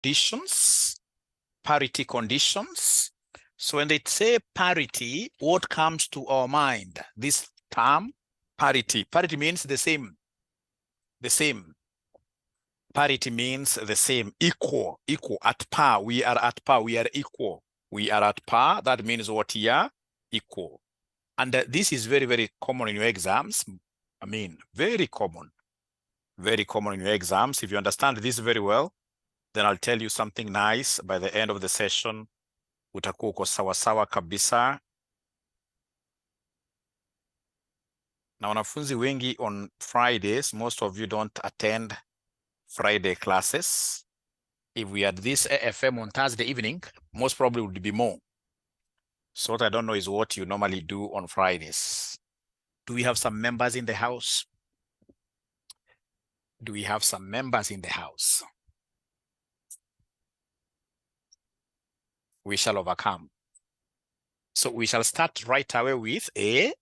conditions. Parity conditions. So when they say parity, what comes to our mind? This term, parity. Parity means the same. The same. Parity means the same, equal, at par. We are at par, we are equal. We are at par, that means what here? Equal. And this is very, very common in your exams. I mean, very common in your exams. If you understand this very well, then I'll tell you something nice. By the end of the session, utakuwa uko sawa kabisa. Na wanafunzi wengi on Fridays, most of you don't attend Friday classes. If we had this AFM on Thursday evening, most probably would be more. So what I don't know is what you normally do on Fridays. Do we have some members in the house? Do we have some members in the house? We shall overcome. So we shall start right away with a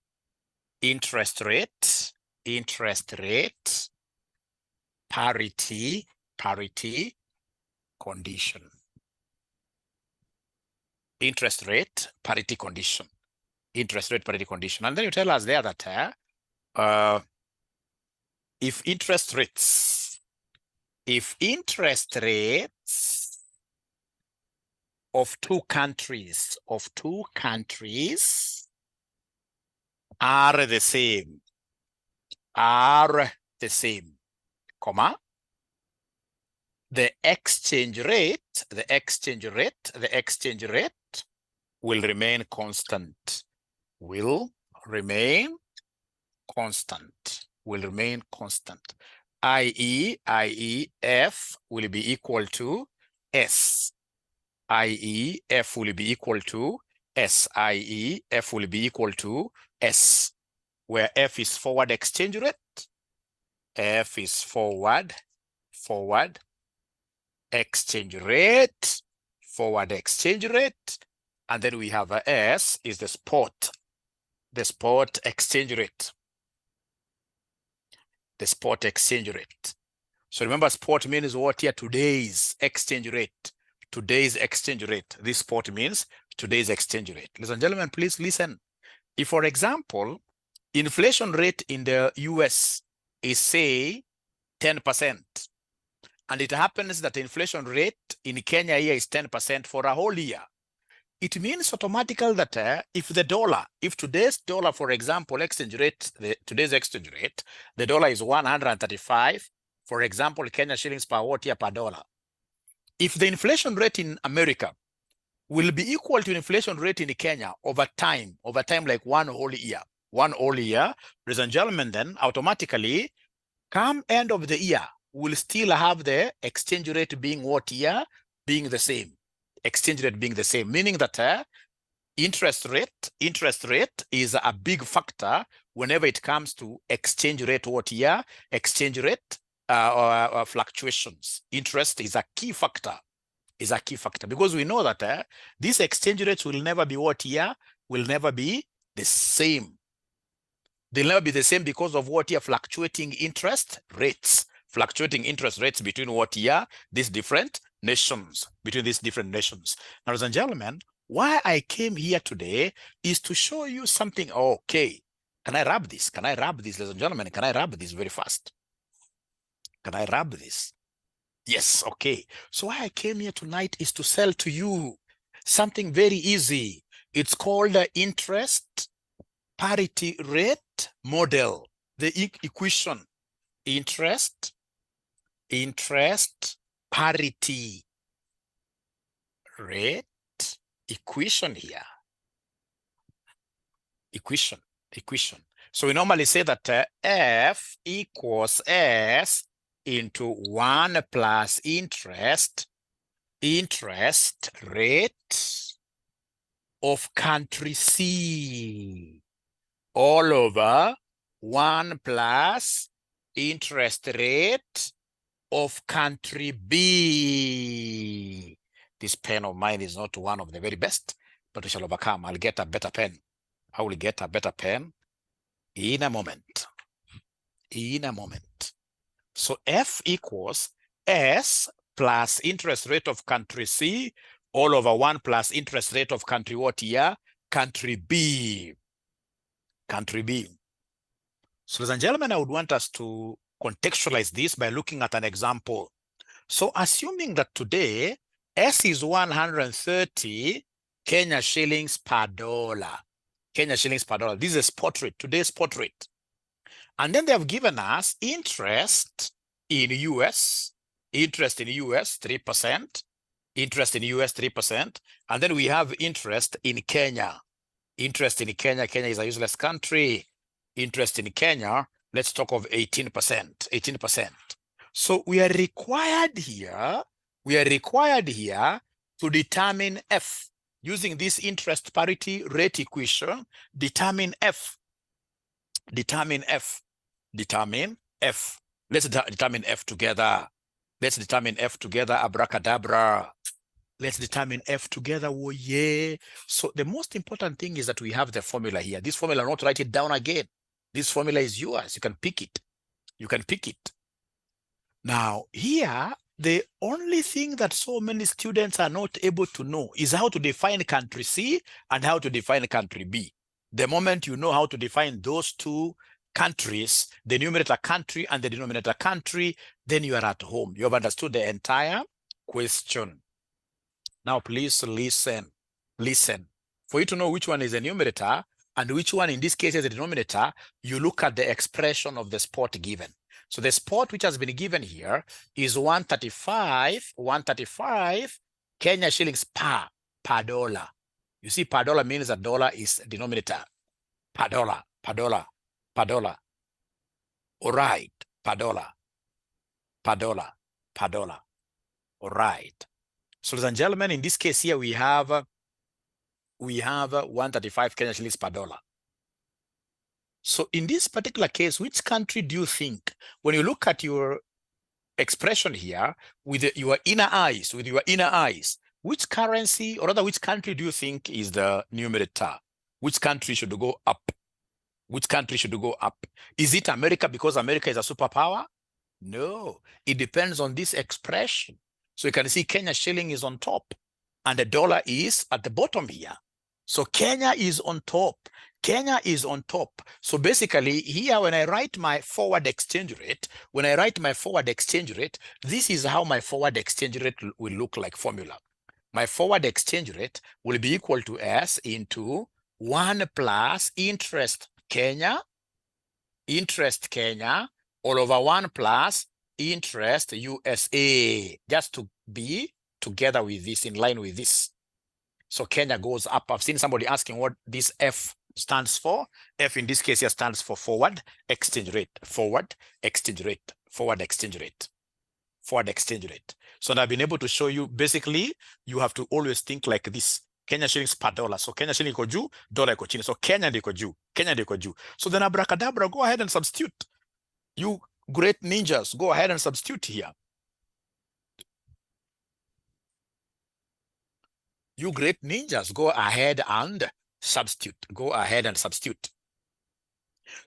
interest rate, parity condition. Interest rate, parity condition. Interest rate, parity condition. And then you tell us there that if interest rates of two countries are the same, comma, the exchange rate will remain constant, i.e. F will be equal to S. F will be equal to S, where F is forward exchange rate, forward exchange rate, and then we have a S is the spot exchange rate. So remember, spot means what here? Today's exchange rate. This spot means today's exchange rate. Ladies and gentlemen, please listen. If, for example, inflation rate in the US is, say, 10%, and it happens that the inflation rate in Kenya here is 10% for a whole year, it means automatically that if today's dollar, for example, today's exchange rate, the dollar is 135, for example, Kenya shillings per watt year per dollar. If the inflation rate in America will be equal to inflation rate in Kenya over time like one whole year, ladies and gentlemen, then automatically, come end of the year, we'll still have the exchange rate being what year? Being the same. Exchange rate being the same, meaning that interest rate is a big factor whenever it comes to exchange rate what year? Exchange rate fluctuations. Interest is a key factor. Because we know that these exchange rates will never be what year? Will never be the same. They'll never be the same because of what year? Fluctuating interest rates between what year? These different nations, Now, ladies and gentlemen, why I came here today is to show you something. Okay, can I rub this, ladies and gentlemen? Can I rub this very fast? Can I rub this? Yes, okay. So why I came here tonight is to sell to you something very easy. It's called the interest parity rate model. The equation, interest parity rate equation here. Equation. So we normally say that F equals S into 1 plus interest rate of country C all over 1 plus interest rate of country B. This pen of mine is not one of the very best, but we shall overcome. I'll get a better pen. I will get a better pen in a moment. So F equals S plus interest rate of country C all over 1 plus interest rate of country what here? Country B. Country B. So ladies and gentlemen, I would want us to contextualize this by looking at an example. So assuming that today S is 130 Kenya shillings per dollar. Kenya shillings per dollar. This is a spot rate, today's spot rate. And then they have given us interest in US, 3%, interest in US 3%, and then we have interest in Kenya. Interest in Kenya, Kenya is a useless country. Interest in Kenya, let's talk of 18%. So we are required here to determine F. Using this interest parity rate equation, determine F. Determine F. Let's determine F together. Let's determine F together, abracadabra. Let's determine F together, oh yeah. So the most important thing is that we have the formula here. This formula, not write it down again. This formula is yours. You can pick it. You can pick it. Now, here, the only thing that so many students are not able to know is how to define country C and how to define country B. The moment you know how to define those two countries, the numerator country and the denominator country, then you are at home. You have understood the entire question. Now, please listen. For you to know which one is the numerator and which one in this case is the denominator, you look at the expression of the spot given. So the spot which has been given here is 135 Kenya shillings per dollar. You see, per dollar means that dollar is denominator. Per dollar. All right, per dollar. All right. So ladies and gentlemen, in this case here, we have 135 Kenya shillings per dollar. So in this particular case, which country do you think, when you look at your expression here with your inner eyes, which currency or rather which country do you think is the numerator? Which country should go up? Is it America because America is a superpower? No, it depends on this expression. So you can see Kenya shilling is on top and the dollar is at the bottom here. So Kenya is on top. So basically here, when I write my forward exchange rate, this is how my forward exchange rate will look like formula. My forward exchange rate will be equal to S into 1 plus interest Kenya all over 1 plus interest USA, just to be together with this, in line with this. So Kenya goes up. I've seen somebody asking what this F stands for. F in this case here stands for forward exchange rate. Forward exchange rate. So I've been able to show you, basically, you have to always think like this. Kenya shillings per dollar. So Kenya shilling iko juu, dollar iko chini. So Kenya ndiko juu. So then abracadabra, go ahead and substitute. You great ninjas, go ahead and substitute here. You great ninjas, go ahead and substitute.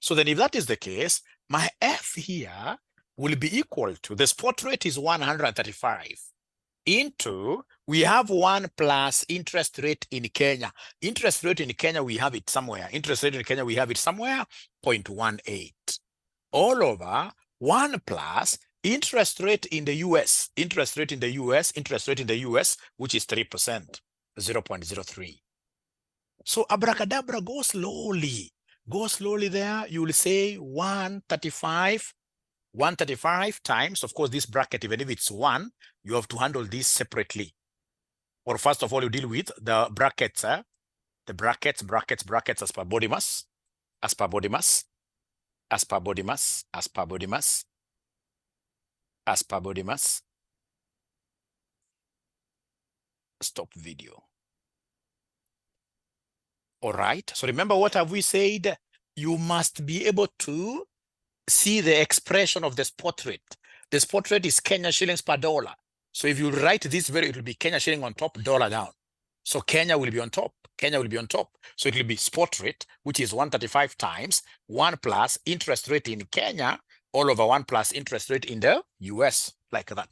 So then if that is the case, my F here will be equal to, the spot rate is 135 into, we have 1 plus interest rate in Kenya. Interest rate in Kenya, we have it somewhere. 0.18. All over 1 plus interest rate in the US, which is 3%, 0.03. So abracadabra, go slowly there. You will say 135 times, of course, this bracket, even if it's 1, you have to handle this separately. Or first of all, you deal with the brackets, the brackets as per body mass. Stop video. All right. So remember, what have we said? You must be able to see the expression of the spot rate. The spot rate is Kenya shillings per dollar. So if you write this it will be Kenya shilling on top, dollar down. So Kenya will be on top. So it will be spot rate, which is 135 times 1 plus interest rate in Kenya all over 1 plus interest rate in the US, like that.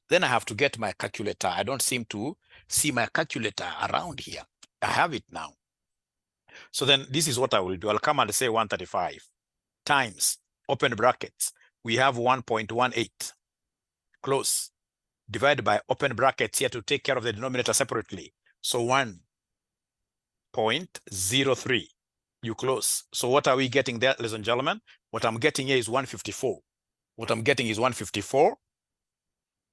Then I have to get my calculator. I don't seem to see my calculator around here. I have it now. So then this is what I will do. I'll come and say 135 times, open brackets. We have 1.18, close, divided by open brackets here to take care of the denominator separately. So 1.03, you close. So what are we getting there, ladies and gentlemen? What I'm getting here is 154. What I'm getting is 154.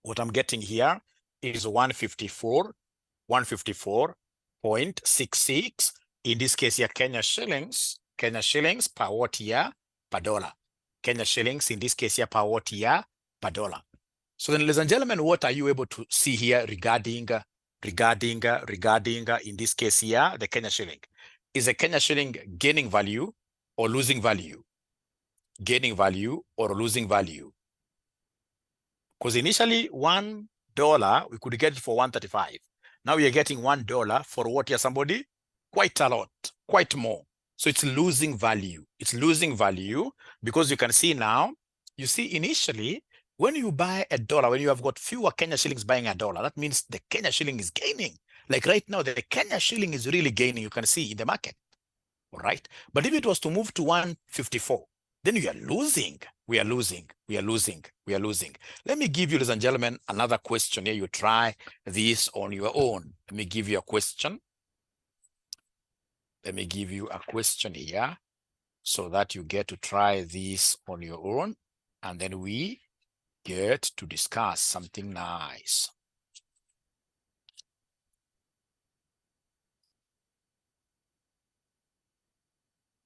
What I'm getting here is 154.66. In this case here, Kenya shillings per what year? Per dollar. Kenya shillings in this case here per what year? Per dollar. So then, ladies and gentlemen, what are you able to see here regarding in this case here, the Kenya shilling? Is the Kenya shilling gaining value or losing value? Gaining value or losing value? Because initially $1, we could get it for 135. Now we are getting $1 for what here, somebody? Quite a lot, quite more. So it's losing value. It's losing value because you can see now, you see initially, when you buy a dollar, when you have got fewer Kenya shillings buying a dollar, that means the Kenya shilling is gaining. Like right now, the Kenya shilling is really gaining, you can see in the market, all right? But if it was to move to 154, then we are losing. We are losing. We are losing. We are losing. Let me give you, ladies and gentlemen, another question here. You try this on your own. Let me give you a question. Let me give you a question here so that you get to try this on your own. And then we get to discuss something nice.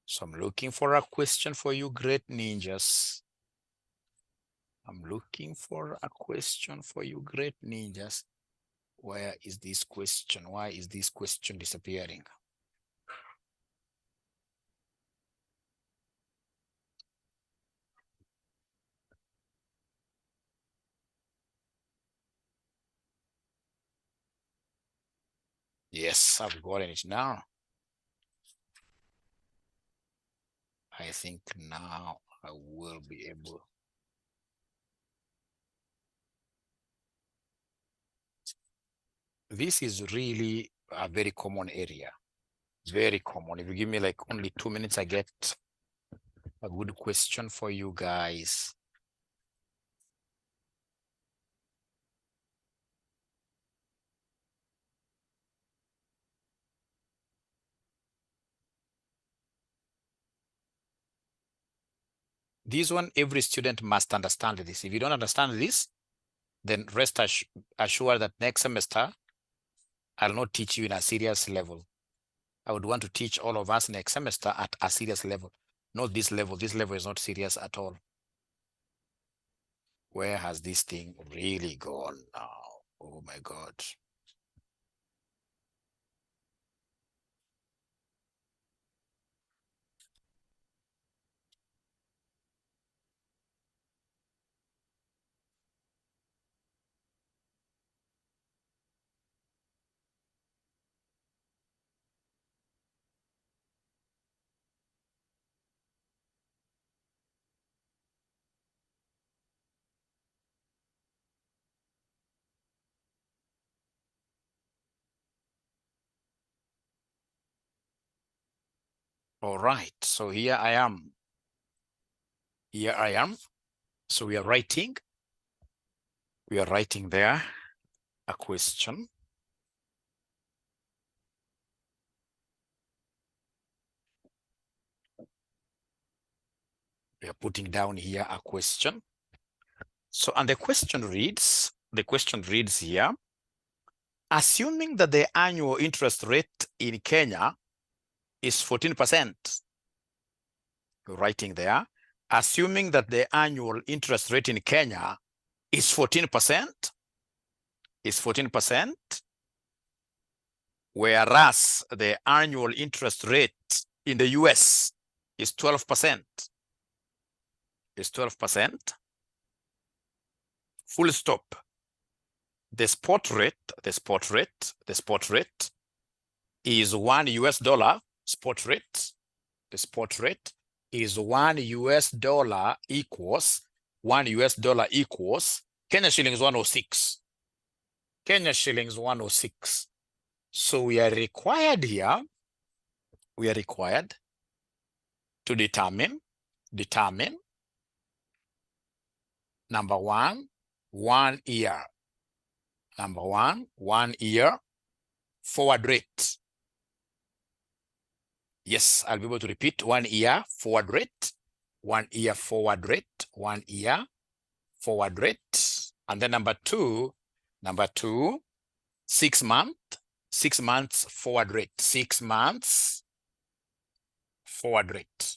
So I'm looking for a question for you, great ninjas. I'm looking for a question for you, great ninjas. Where is this question? Why is this question disappearing? Yes, I've gotten it now. I think now I will be able. This is really a very common area. Very common. If you give me like only 2 minutes, I get a good question for you guys. This one, every student must understand this. If you don't understand this, then rest assured that next semester, I'll not teach you in a serious level. I would want to teach all of us next semester at a serious level. Not this level. This level is not serious at all. Where has this thing really gone now? Oh my God. All right, so here I am. Here I am. So we are writing there a question. We are putting down here a question. So, and the question reads here, assuming that the annual interest rate in Kenya is 14%. You're writing there, assuming that the annual interest rate in Kenya is 14%, whereas the annual interest rate in the US is 12%. Is 12%. Full stop. The spot rate is $1 US. Spot rate. The spot rate is $1 US equals $1 US equals Kenya shillings 106. Kenya shillings 106. So we are required here, we are required to determine number one, 1 year. Number one, 1 year forward rate. Yes, I'll be able to repeat 1 year forward rate, 1 year forward rate, 1 year forward rate. And then number two, 6 months forward rate, 6 months forward rate.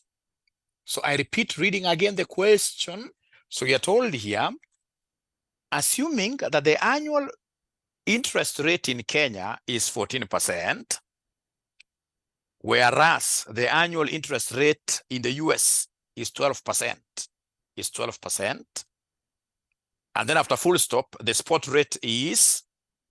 So I repeat reading again the question. So we are told here, assuming that the annual interest rate in Kenya is 14%, whereas the annual interest rate in the US is 12%, And then after full stop, the spot rate is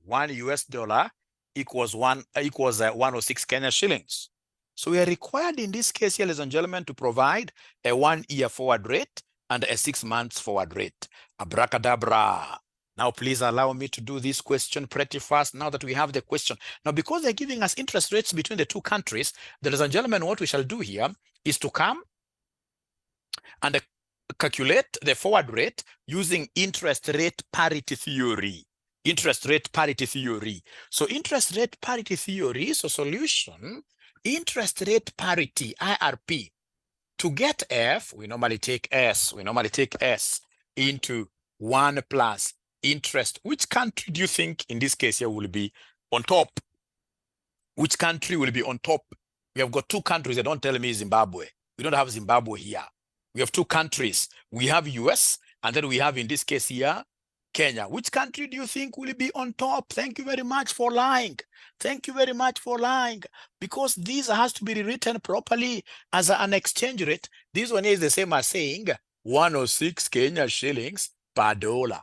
$1 equals 106 Kenya shillings. So we are required in this case here, ladies and gentlemen, to provide a 1 year forward rate and a 6 months forward rate. Abracadabra. Now, please allow me to do this question pretty fast now that we have the question. Now, because they're giving us interest rates between the two countries, ladies and gentlemen, what we shall do here is to come and calculate the forward rate using interest rate parity theory. Interest rate parity theory. So interest rate parity theory, so solution, interest rate parity, IRP. To get F, we normally take S. We normally take S into 1 plus interest. Which country do you think in this case here will be on top? Which country will be on top? We have got two countries. Don't tell me Zimbabwe. We don't have Zimbabwe here. We have two countries. We have US, and then we have, in this case here, Kenya. Which country do you think will be on top? Thank you very much for lying. Thank you very much for lying. Because this has to be rewritten properly as an exchange rate. This one is the same as saying 106 Kenya shillings per dollar.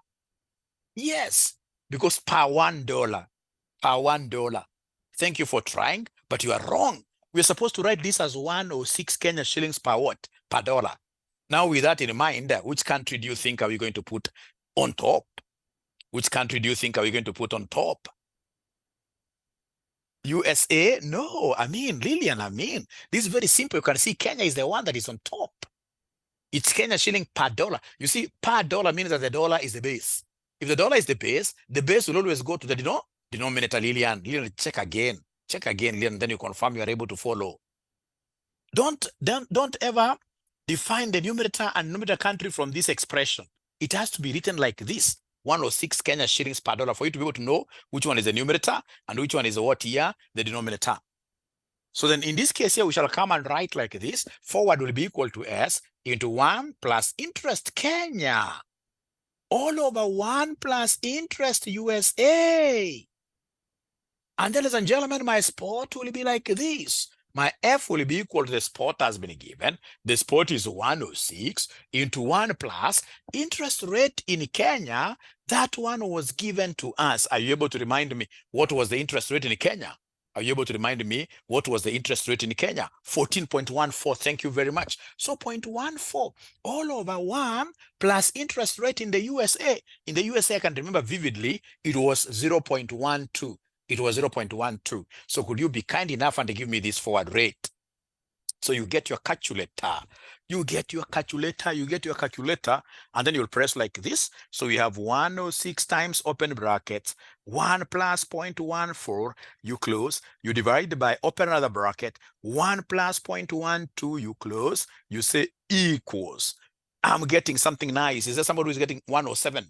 Yes, because per $1. Thank you for trying, but you are wrong. We're supposed to write this as 106 Kenya shillings per what? Per dollar. Now, with that in mind, which country do you think are we going to put on top? Which country do you think are we going to put on top? USA? No, Lillian, this is very simple. You can see Kenya is the one that is on top. It's Kenya shilling per dollar. You see, per dollar means that the dollar is the base. If the dollar is the base will always go to the denominator, Lillian. Lillian, check again, Lillian, then you confirm you are able to follow. Don't ever define the numerator and denominator country from this expression. It has to be written like this, 106 Kenya shillings per dollar, for you to be able to know which one is the numerator and which one is what here, the denominator. So then in this case here, we shall come and write like this. Forward will be equal to S into 1 plus interest Kenya all over 1 plus interest USA. And then, ladies and gentlemen, my spot will be like this. My F will be equal to the spot has been given. The spot is 106 into 1 plus interest rate in Kenya. That one was given to us. Are you able to remind me what was the interest rate in Kenya? Are you able to remind me what was the interest rate in Kenya? 14.14. Thank you very much. So 0.14 all over 1 plus interest rate in the USA. In the USA, I can remember vividly, it was 0.12. It was 0.12. So could you be kind enough and give me this forward rate? So you get your calculator. You get your calculator, and then you'll press like this. So we have 106 times open brackets, 1 plus 0.14, you close. You divide by open another bracket, 1 plus 0.12, you close. You say equals. I'm getting something nice. Is there somebody who's getting 107?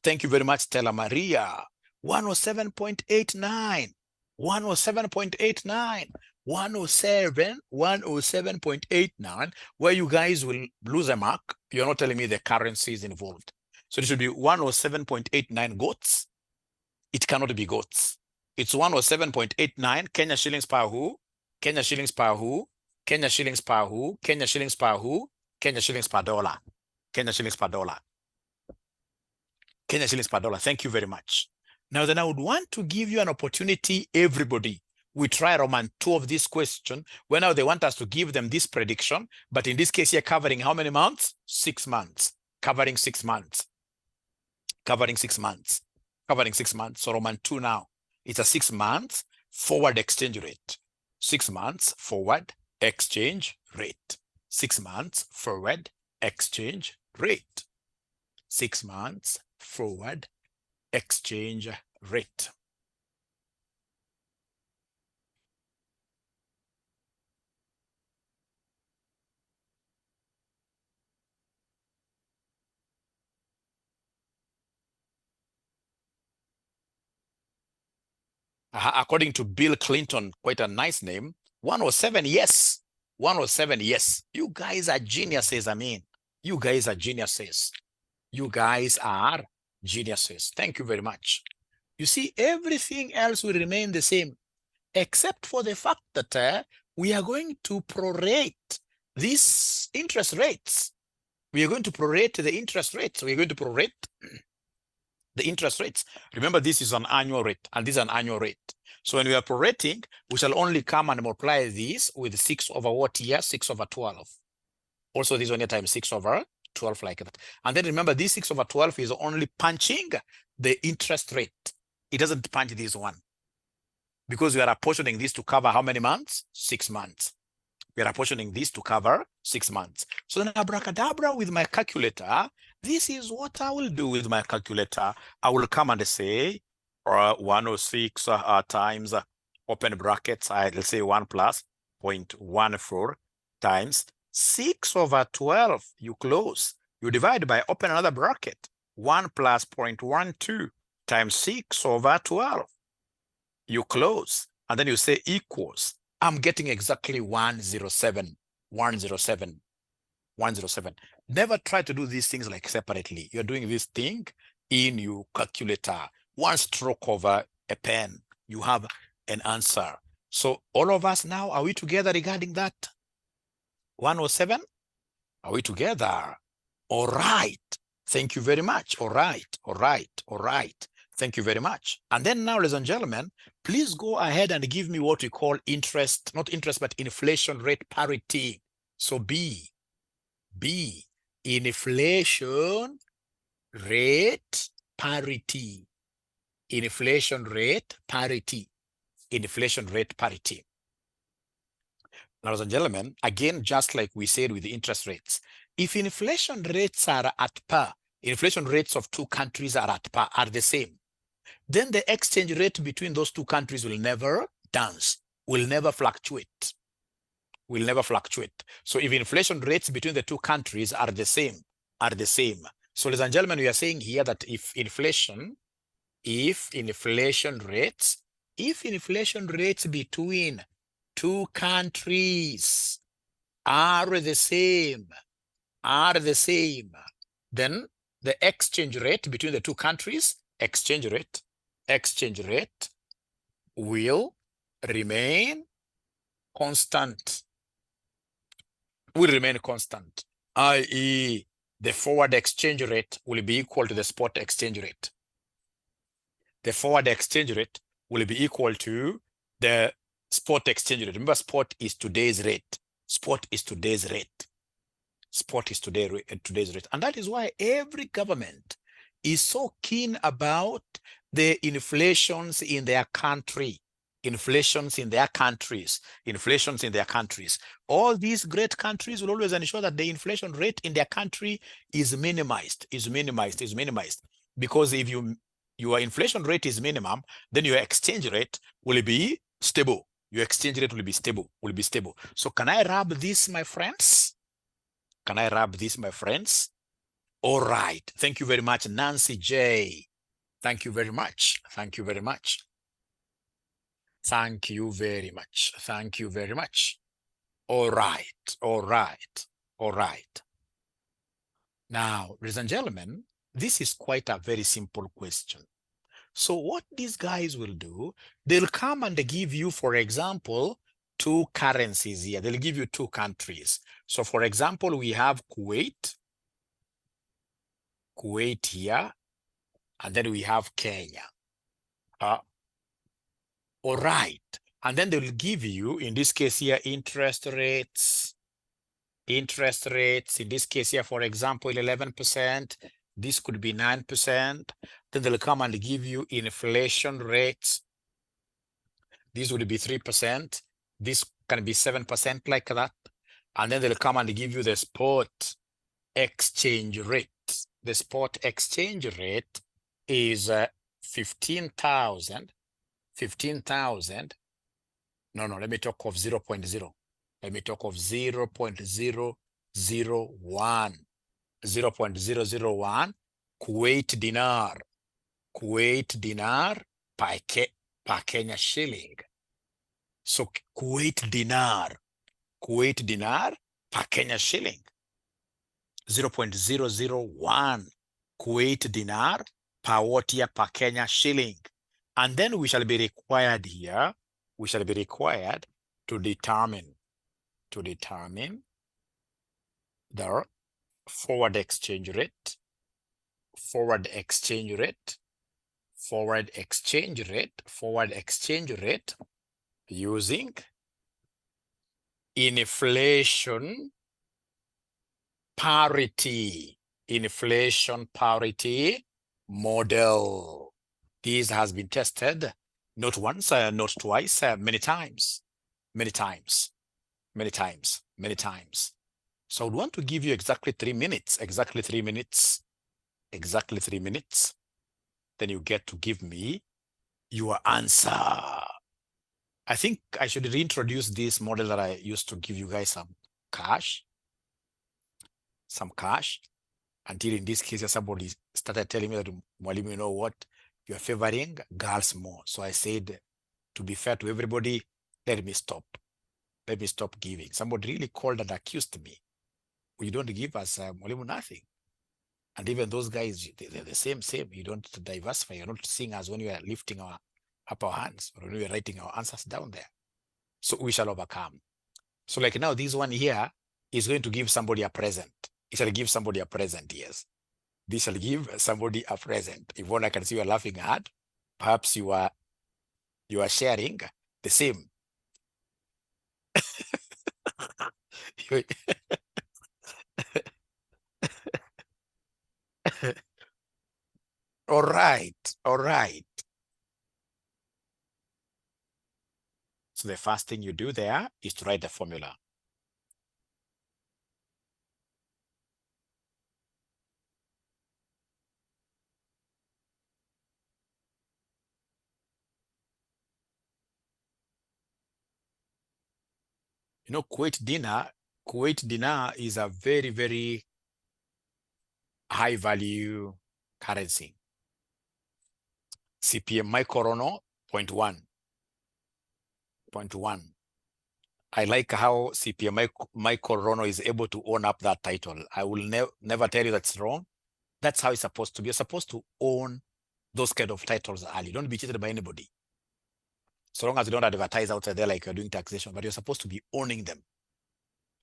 Thank you very much, Stella Maria. 107.89, 107.89, 107.89, where you guys will lose a mark. You're not telling me the currency is involved. So it should be 107.89 goats. It cannot be goats. It's 107.89 Kenya shillings per who? Kenya shillings per who? Kenya shillings per who? Kenya shillings per who? Kenya shillings per dollar. Kenya shillings per dollar. Kenya shillings per dollar. Thank you very much. Now then I would want to give you an opportunity, everybody. We try Roman 2 of this question, where now they want us to give them this prediction, but in this case here covering how many months? 6 months. Covering 6 months. covering 6 months. Covering 6 months. So Roman 2 now. It's a 6 months forward exchange rate. 6 months forward exchange rate. 6 months forward exchange rate. 6 months forward exchange rate. According to Bill Clinton, quite a nice name. 107, yes. 107, yes. You guys are geniuses, I mean. You guys are geniuses. You guys are geniuses. Thank you very much. You see, everything else will remain the same, except for the fact that we are going to prorate these interest rates. We are going to prorate the interest rates. We are going to prorate the interest rates. Remember, this is an annual rate, and this is an annual rate. So when we are prorating, we shall only come and multiply this with 6 over what year? 6 over 12. Also, this one here times 6 over 12 like that. And then remember, this 6 over 12 is only punching the interest rate. It doesn't punch this one, because we are apportioning this to cover how many months? 6 months. We are apportioning this to cover 6 months. So then abracadabra with my calculator, this is what I will do with my calculator. I will come and say 106 times open brackets, let's say 1 plus 0.14 times 6 over 12. You close. You divide by open another bracket. 1 plus 0.12 times 6 over 12. You close. And then you say equals. I'm getting exactly 107, 107, 107. Never try to do these things like separately. You're doing this thing in your calculator. One stroke of a pen, you have an answer. So all of us now, are we together regarding that? 107? Are we together? All right. Thank you very much. All right, all right, all right. Thank you very much. And then now, ladies and gentlemen, please go ahead and give me what we call interest, not interest, but inflation rate parity. So B, inflation rate parity. Inflation rate parity. Inflation rate parity. Now, ladies and gentlemen, again, just like we said with the interest rates, if inflation rates are at par, inflation rates of two countries are at par, are the same, then the exchange rate between those two countries will never dance, will never fluctuate, will never fluctuate. So if inflation rates between the two countries are the same, So ladies and gentlemen, we are saying here that if inflation rates between two countries are the same, then the exchange rate between the two countries, exchange rate will remain constant, i.e. the forward exchange rate will be equal to the spot exchange rate. The forward exchange rate will be equal to the spot exchange rate. Remember, spot is today's rate. Spot is today's rate. Spot is today's rate. And that is why every government is so keen about the inflations in their country. Inflations in their countries. All these great countries will always ensure that the inflation rate in their country is minimized. Because if your inflation rate is minimum, then your exchange rate will be stable. Your exchange rate will be stable. So can I rub this, my friends? All right. Thank you very much, Nancy J. Thank you very much. All right. Now, ladies and gentlemen, this is quite a very simple question. So what these guys will do, they'll come and they give you, for example, two currencies here. They'll give you two countries. So for example, we have Kuwait here, and then we have Kenya. All right. And then they will give you, in this case here, interest rates. In this case here, for example, 11%, This could be 9%. Then they'll come and give you inflation rates. This would be 3%. This can be 7% like that. And then they'll come and give you the spot exchange rate. The spot exchange rate is 15,000. 15,000. No, let me talk of 0.0. Let me talk of 0.001. 0.001 Kuwait dinar. Kuwait dinar per Kenya shilling. So Kuwait dinar per Kenya shilling. 0.001 Kuwait dinar per what year per Kenya shilling. And then we shall be required here, we shall be required to determine the forward exchange rate, forward exchange rate using inflation parity model. This has been tested not once, not twice, many times. So I would want to give you exactly 3 minutes, Then you get to give me your answer. I think I should reintroduce this model that I used to give you guys some cash. Until in this case, somebody started telling me that, Mwalimu, you know what? You are favoring girls more. So I said, to be fair to everybody, let me stop giving. Somebody really called and accused me. You don't give us, Mwalimu, nothing. And even those guys, they're the same. You don't diversify. You're not seeing us when we are lifting our upper hands or when we are writing our answers down there. So we shall overcome. So like now, this one here is going to give somebody a present. It shall give somebody a present, yes. This shall give somebody a present. Yvonne, I can see you are laughing hard. Perhaps you are sharing the same. All right. So the first thing you do there is to write the formula. You know, Kuwait dinar is a very, very high value currency. CPA Maikorono 0.1. I like how CPA Maikorono is able to own up that title. I will never tell you that's wrong. That's how it's supposed to be. You're supposed to own those kind of titles early. Don't be cheated by anybody. So long as you don't advertise outside there like you're doing taxation, but you're supposed to be owning them.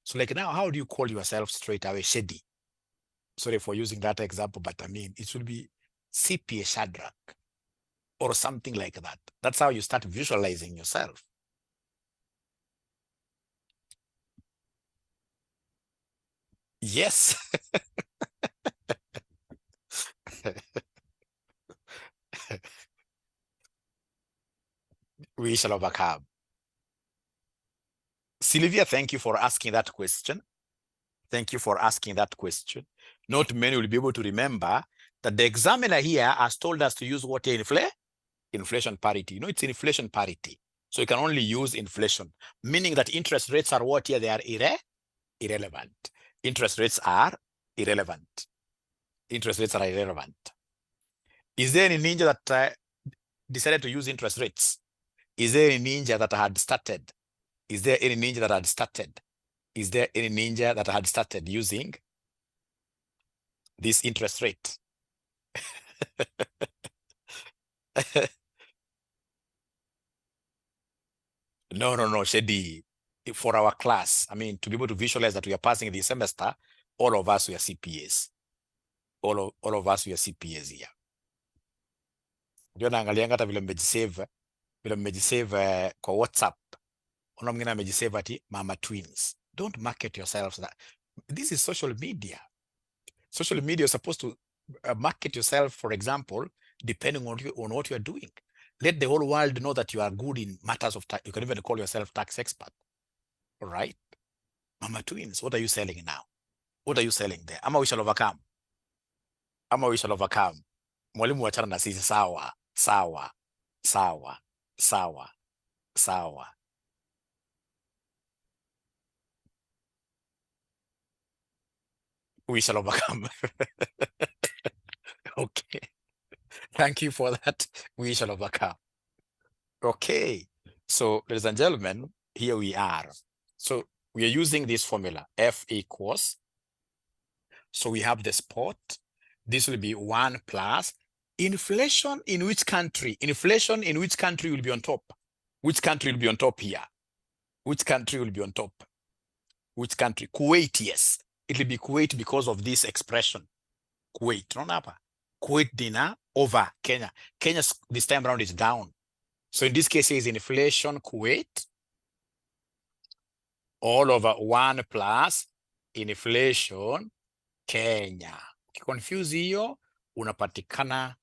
So like now, how do you call yourself straight away Shady? Sorry for using that example, but I mean, it should be CPA Shadrach or something like that. That's how you start visualizing yourself. Yes. We shall overcome. Sylvia, thank you for asking that question. Not many will be able to remember that the examiner here has told us to use what inflation parity. You know, it's inflation parity. So you can only use inflation, meaning that interest rates are what here? They are irrelevant. Interest rates are irrelevant. Is there any ninja that decided to use interest rates? Is there any ninja that had started? Is there any ninja that had started using this interest rate? No, Shady. For our class, I mean, to be able to visualize that we are passing this semester, all of us were CPAs. All of us were CPAs here. Ndio naangalianga hata vile mmejisave kwa WhatsApp. Ona mwingine amejisave ati mama twins. Don't market yourselves that. This is social media. Social media is supposed to market yourself, for example, depending on what you are doing. Let the whole world know that you are good in matters of tax. You can even call yourself tax expert. All right. Mama Twins, what are you selling now? What are you selling there? Ama we shall overcome. Ama we shall overcome. Mwalimu wachana na sisi. Sawa, sawa, sawa, sawa, sawa. We shall overcome. Okay. Thank you for that. We shall overcome. Okay. So, ladies and gentlemen, here we are. So, we are using this formula, F equals. So, we have the spot. This will be 1 plus inflation in which country? Inflation in which country will be on top? Which country will be on top here? Which country will be on top? Which country? Kuwait, yes. It will be Kuwait because of this expression. Kuwait. Kuwait dinar over Kenya. Kenya this time around is down. So in this case, is inflation Kuwait all over 1 plus inflation Kenya. Confuse hiyo, unapatikana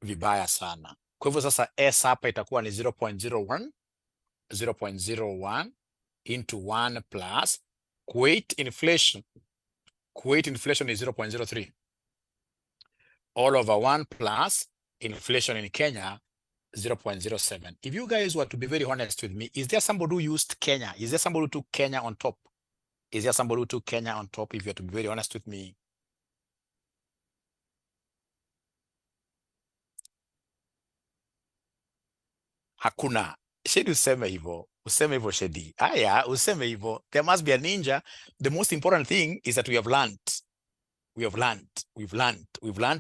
vibaya sana. Kwa hivyo sasa S hapa itakuwa ni 0.01 0.01 into 1 plus Kuwait inflation. Kuwait inflation is 0.03 all over 1 plus inflation in Kenya 0.07. If you guys were to be very honest with me, is there somebody who used Kenya? Is there somebody who took Kenya on top? Is there somebody who took Kenya on top? If you are to be very honest with me. Hakuna. Shedi useme hivyo. Useme hivyo Shedi. Aya, useme hivyo. There must be a ninja. The most important thing is that we have learned. We've learned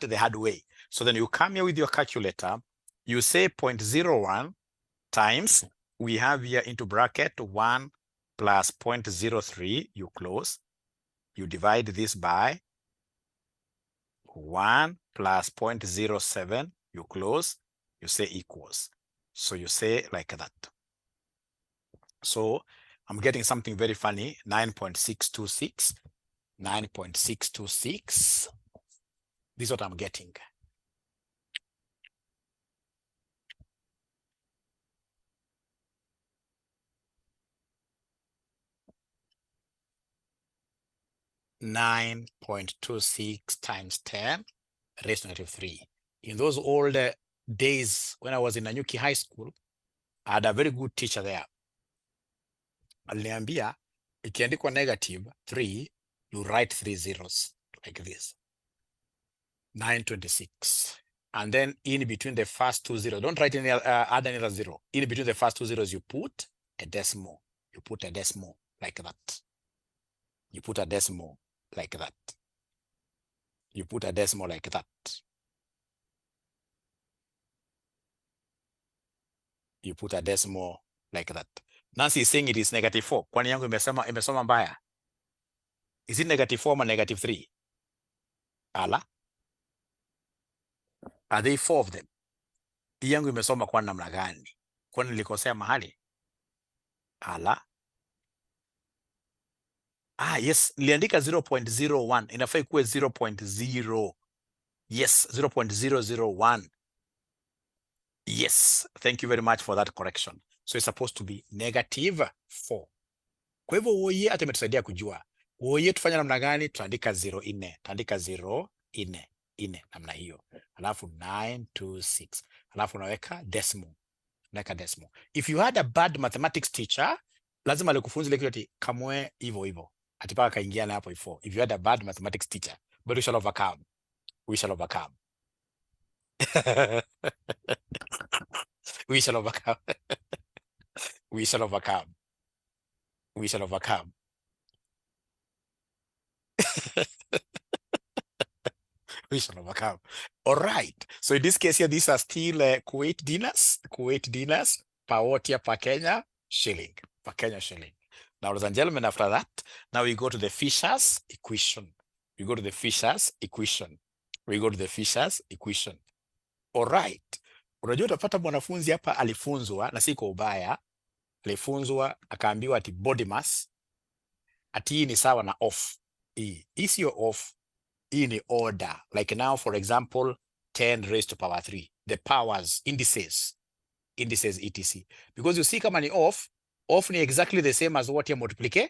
the hard way. So then you come here with your calculator, you say 0.01 times, we have here into bracket 1 plus 0.03, you close, you divide this by 1 plus 0.07, you close, you say equals. So you say like that. So I'm getting something very funny, 9.626. 9.626. This is what I'm getting. (9.26 times 10 raised to -3). In those old days when I was in Nanyuki High School, I had a very good teacher there. Aliniambia, ikiandikwa -3, you write 3 zeros like this. 926. And then in between the first 2 zeros, don't write any add another zero. In between the first 2 zeros, you put a decimal. You put a decimal like that. You put a decimal like that. You put a decimal like that. You put a decimal like that. Nancy is saying it is -4. Kwani yangu imesoma mbaya. Is it -4 or -3? Ala. Are they 4 of them? Hii yangu imesoma kwa namna gani? Kwani nilikosea mahali? Ala. Yes, niliandika 0.01. Inafaa ikuwe 0.0. Yes, 0.001. Yes, thank you very much for that correction. So it's supposed to be -4. Kwa hivyo woye hata imetusaidia kujua. Woye tufanya namna gani? Tuandika 0 Tuandika 0 namna hiyo. Alafu 926. Alafu unaweka decimal. Unaweka decimal. If you had a bad mathematics teacher, lazima alikufunza ile kitu kamwe hivyo. Atipaka kaingia na hapo hivyo. If you had a bad mathematics teacher, but we shall overcome. We shall overcome. We shall overcome. We shall overcome. We shall overcome. We shall overcome. All right. So in this case here, these are still Kuwait dinars per what here? Per Kenya shilling. Per Kenya shilling. Now, ladies and gentlemen, after that, now we go to the Fisher's equation. We go to the Fisher's equation. We go to the Fisher's equation. All right. Unajua utapata mwanafunzi hapa alifunzwa na si kwa ubaya. Alifunzwa akaambiwa ati body mass ati hii ni sawa na off. Hii sio off. in order. Like now, for example, 10 raised to power 3, the powers, indices, etc. Because you see kama ni off ni exactly the same as what you multiply,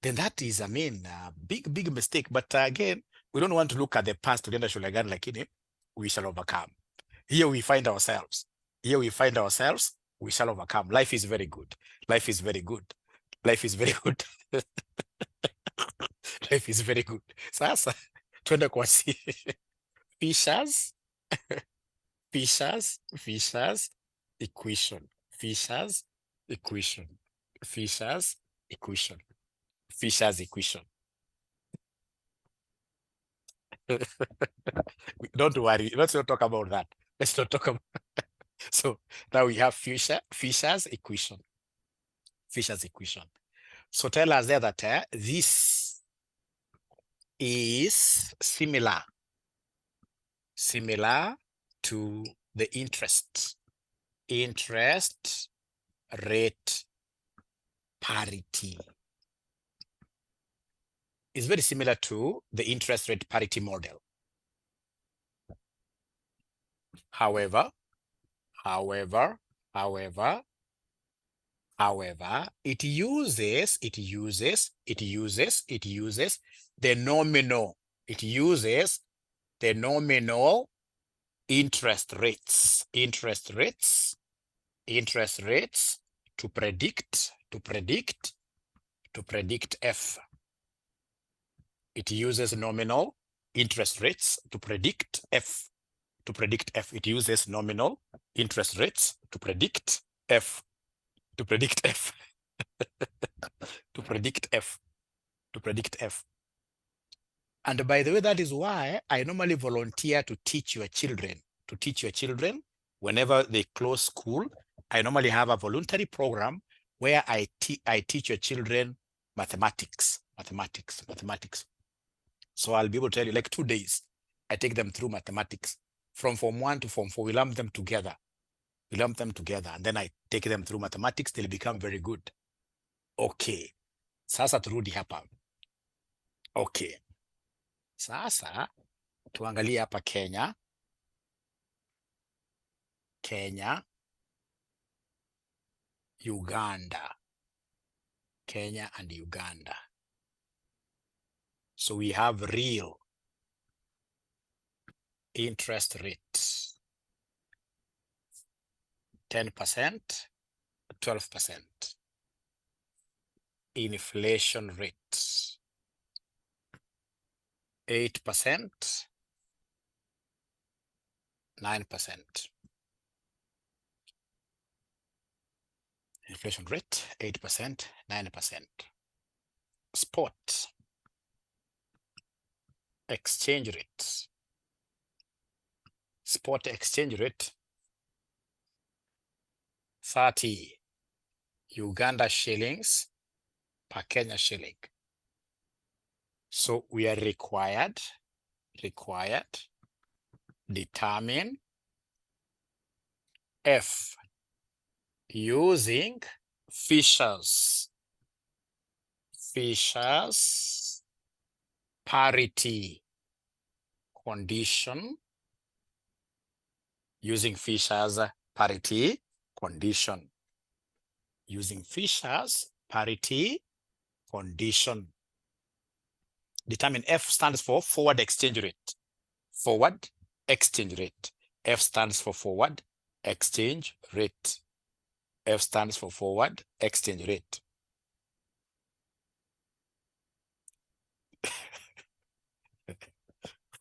then that is, I mean, big mistake. But again, we don't want to look at the past, tulienda shule gani, lakini we shall overcome. Here we find ourselves. Here we find ourselves, we shall overcome. Life is very good. Life is very good. Life is very good. Life is very good. Sasa, tuende kwa Fisher's equation. Fisher's equation. Fisher's equation. Fisher's equation. Don't worry. Let's not talk about that. Let's not talk about. So now we have Fisher's equation. Fisher's equation. So tell us there that this is similar to the interest rate parity. It's very similar to the interest rate parity model. However, it uses the nominal. It uses the nominal interest rates to predict F. It uses nominal interest rates to predict F. It uses nominal interest rates to predict F. To predict F. And by the way, that is why I normally volunteer to teach your children. Whenever they close school, I normally have a voluntary program where I teach your children mathematics. So I'll be able to tell you, like 2 days, I take them through mathematics. From Form 1 to Form 4, we lump them together. And then I take them through mathematics till they become very good. Okay. Sasa turudi hapa. Okay. Sasa tuangalie hapa Kenya, Uganda. Kenya and Uganda. So we have real interest rate, 10%, 12%. Inflation rate, 8%, 9%. Inflation rate, 8%, 9%. Spot exchange rate. Spot exchange rate, 30 Uganda shillings per Kenya shilling. So we are required determine F using Fisher's parity condition, using Fisher's parity condition. Determine F stands for forward exchange rate. F stands for forward exchange rate.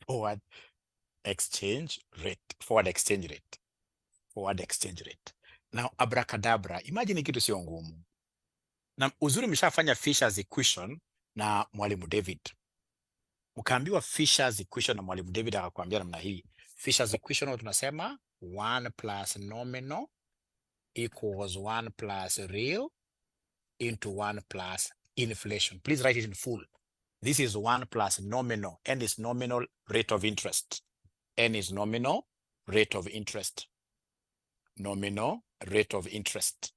Forward exchange rate. Forward exchange rate. Now, abracadabra, imagine kitu sio ngumu. Na uzuri mshafanya Fisher's equation na Mwalimu David. Ukaambiwa Fisher's equation na Mwalimu David akakwambia namna hii. Fisher's equation tunasema 1 plus nominal equals 1 plus real into 1 plus inflation. Please write it in full. This is 1 plus nominal. N is nominal rate of interest. Nominal rate of interest.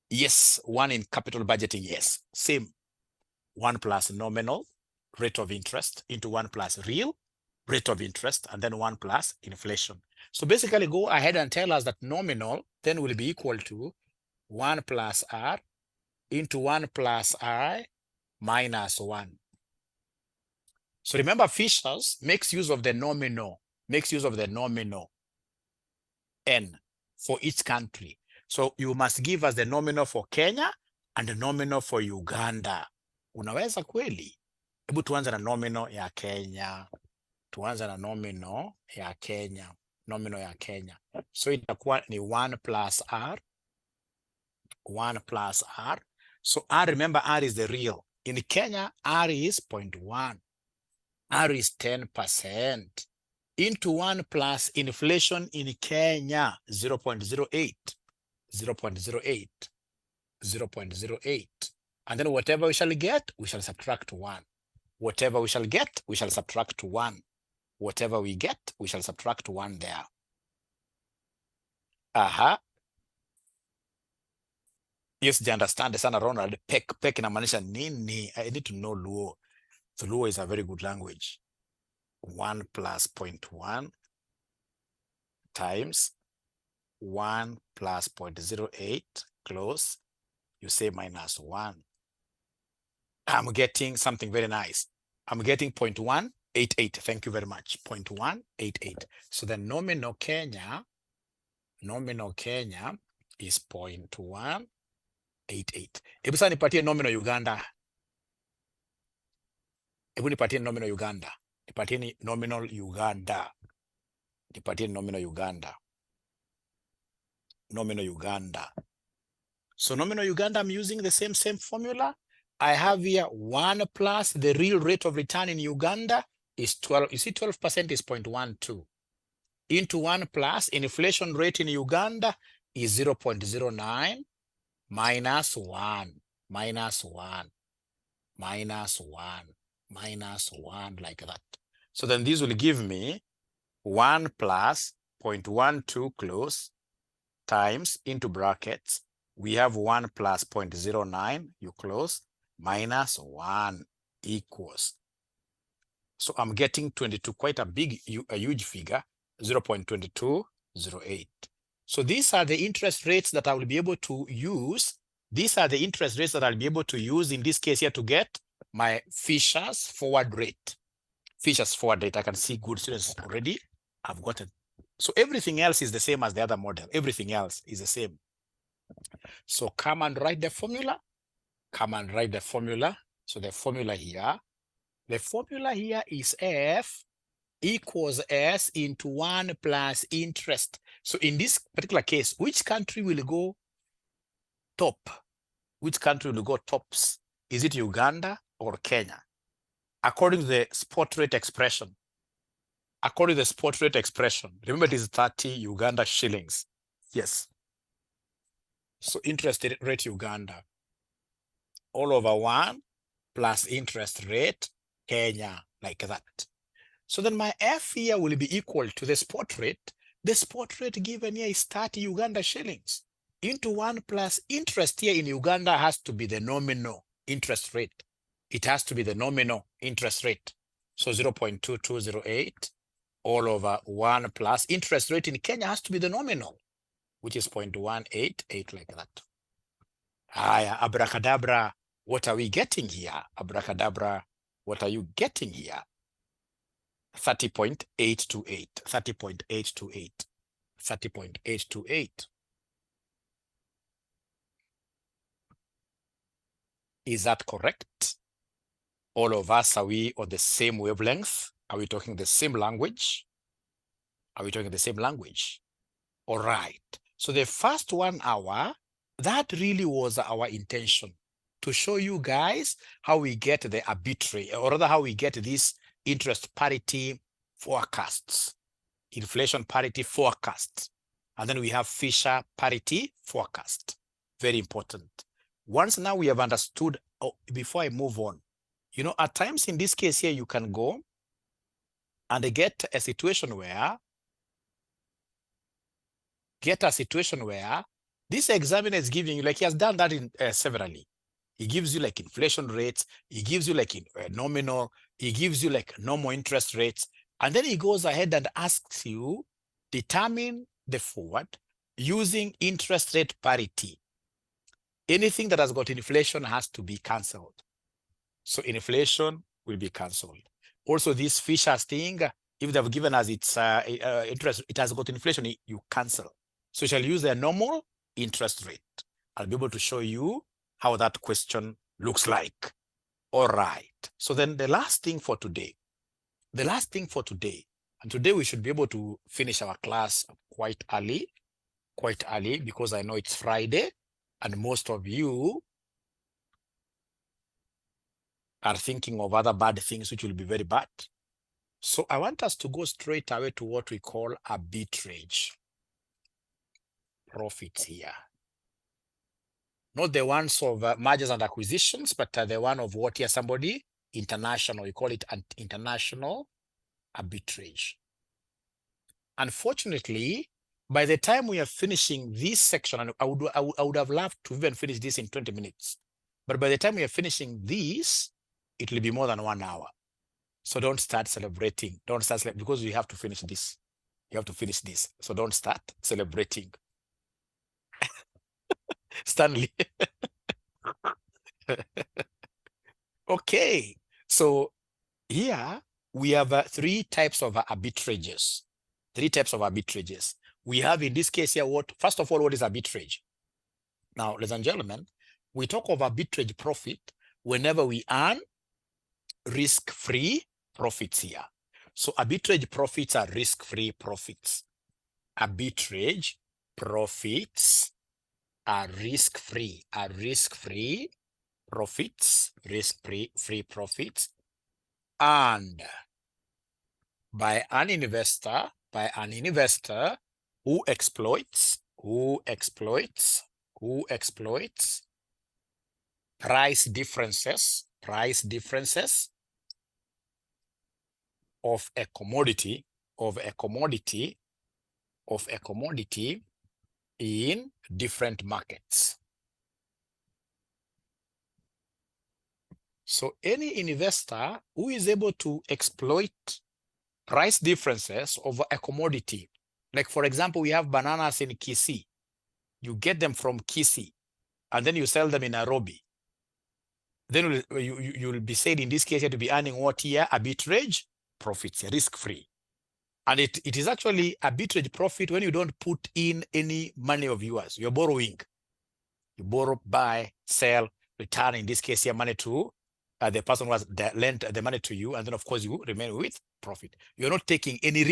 Yes, 1 in capital budgeting. Yes, same. 1 plus nominal rate of interest into 1 plus real rate of interest, and then 1 plus inflation. So basically go ahead and tell us that nominal then will be equal to 1 plus R into 1 plus I minus 1. So remember, Fisher's makes use of the nominal, N for each country. So you must give us the nominal for Kenya and the nominal for Uganda. Unaweza kweli? Hebu tuanze na nominal ya Kenya. Nominal ya Kenya. So itakuwa ni 1 plus R. 1 plus R. So R, remember, R is the real. In Kenya, R is 0.1. R is 10%. Into 1 plus inflation in Kenya, 0.08. 0.08. And then whatever we shall get, we shall subtract 1. Whatever we shall get, we shall subtract 1. Whatever we get, we shall subtract 1 there. Yes, do you understand? Sana Ronald, pek inamaanisha nini? I need to know Luo. So Luo is a very good language. 1 plus 0.1 times 1 plus 0.08 close, you say minus 1. I'm getting something very nice. I'm getting 0.188. Thank you very much. 0.188. So the nominal Kenya is 0.188. Hebu sasa nipatie nominal Uganda. Nipatie nominal Uganda. So nominal Uganda, I'm using the same formula. I have here 1 plus the real rate of return in Uganda is 12. You see 12% is 0.12. Into 1 plus inflation rate in Uganda is 0.09 minus 1 like that. So then this will give me 1 plus 0.12 close times into brackets. We have 1 plus 0.09, you close, minus 1 equals. So I'm getting 22, quite a huge figure, 0.2208. So these are the interest rates that I will be able to use. These are the interest rates that I'll be able to use in this case here to get my Fisher's forward rate. I can see good students already. I've got it. So everything else is the same as the other model. Everything else is the same. So come and write the formula. So the formula here is F equals S into 1 plus interest. So in this particular case, which country will go top? Which country will go tops? Is it Uganda or Kenya? According to the spot rate expression. Remember it is 30 Uganda shillings. Yes. So interest rate Uganda. All over 1 plus interest rate Kenya, like that. So then my F here will be equal to the spot rate. The spot rate given here is 30 Uganda shillings. Into 1 plus interest here in Uganda has to be the nominal interest rate. It has to be the nominal interest rate. So 0.2208 all over 1 plus interest rate in Kenya has to be the nominal, which is 0.188 like that. Abracadabra, what are we getting here? Abracadabra, what are you getting here? 30.828. 30.828. Is that correct? All of us, are we on the same wavelength? Are we talking the same language? All right. So the first 1 hour, that really was our intention, to show you guys how we get the arbitrary, or rather how we get these interest parity forecasts, inflation parity forecasts. And then we have Fisher parity forecast. Very important. Once now we have understood, before I move on, you know, at times in this case here, you can go and get a situation where this examiner is giving you, like he has done that in severally. He gives you like inflation rates. He gives you like nominal. He gives you like normal interest rates. And then he goes ahead and asks you, determine the forward using interest rate parity. Anything that has got inflation has to be cancelled. So inflation will be cancelled. Also, this Fisher's thing, if they've given us its interest, it has got inflation, you cancel. So you shall use the normal interest rate. I'll be able to show you how that question looks like. All right. So then the last thing for today, and today we should be able to finish our class quite early because I know it's Friday and most of you are thinking of other bad things which will be very bad. So I want us to go straight away to what we call arbitrage profits here. Not the ones of mergers and acquisitions, but the one of what here, somebody international. We call it an international arbitrage. Unfortunately, by the time we are finishing this section, and I would have loved to even finish this in 20 minutes, but by the time we are finishing this, it will be more than 1 hour. So don't start celebrating. Don't start because you have to finish this. You have to finish this. So don't start celebrating. Stanley. Okay. So here we have 3 types of arbitrages. 3 types of arbitrages. We have in this case here first of all, what is arbitrage? Now, ladies and gentlemen, we talk of arbitrage profit whenever we earn risk-free profits here. So arbitrage profits are risk-free profits. Arbitrage profits are risk-free, profits, risk-free profits, and by an investor who exploits price differences of a commodity in different markets. So any investor who is able to exploit price differences of a commodity, like for example, we have bananas in Kisii. You get them from Kisii, and then you sell them in Nairobi. Then you'll be said in this case to be earning what here? Arbitrage profits, risk-free. And it is actually arbitrage profit when you don't put in any money of yours. You're borrowing. You borrow, buy, sell, return, in this case here, money to the person who has lent the money to you, and then of course you remain with profit. You're not taking any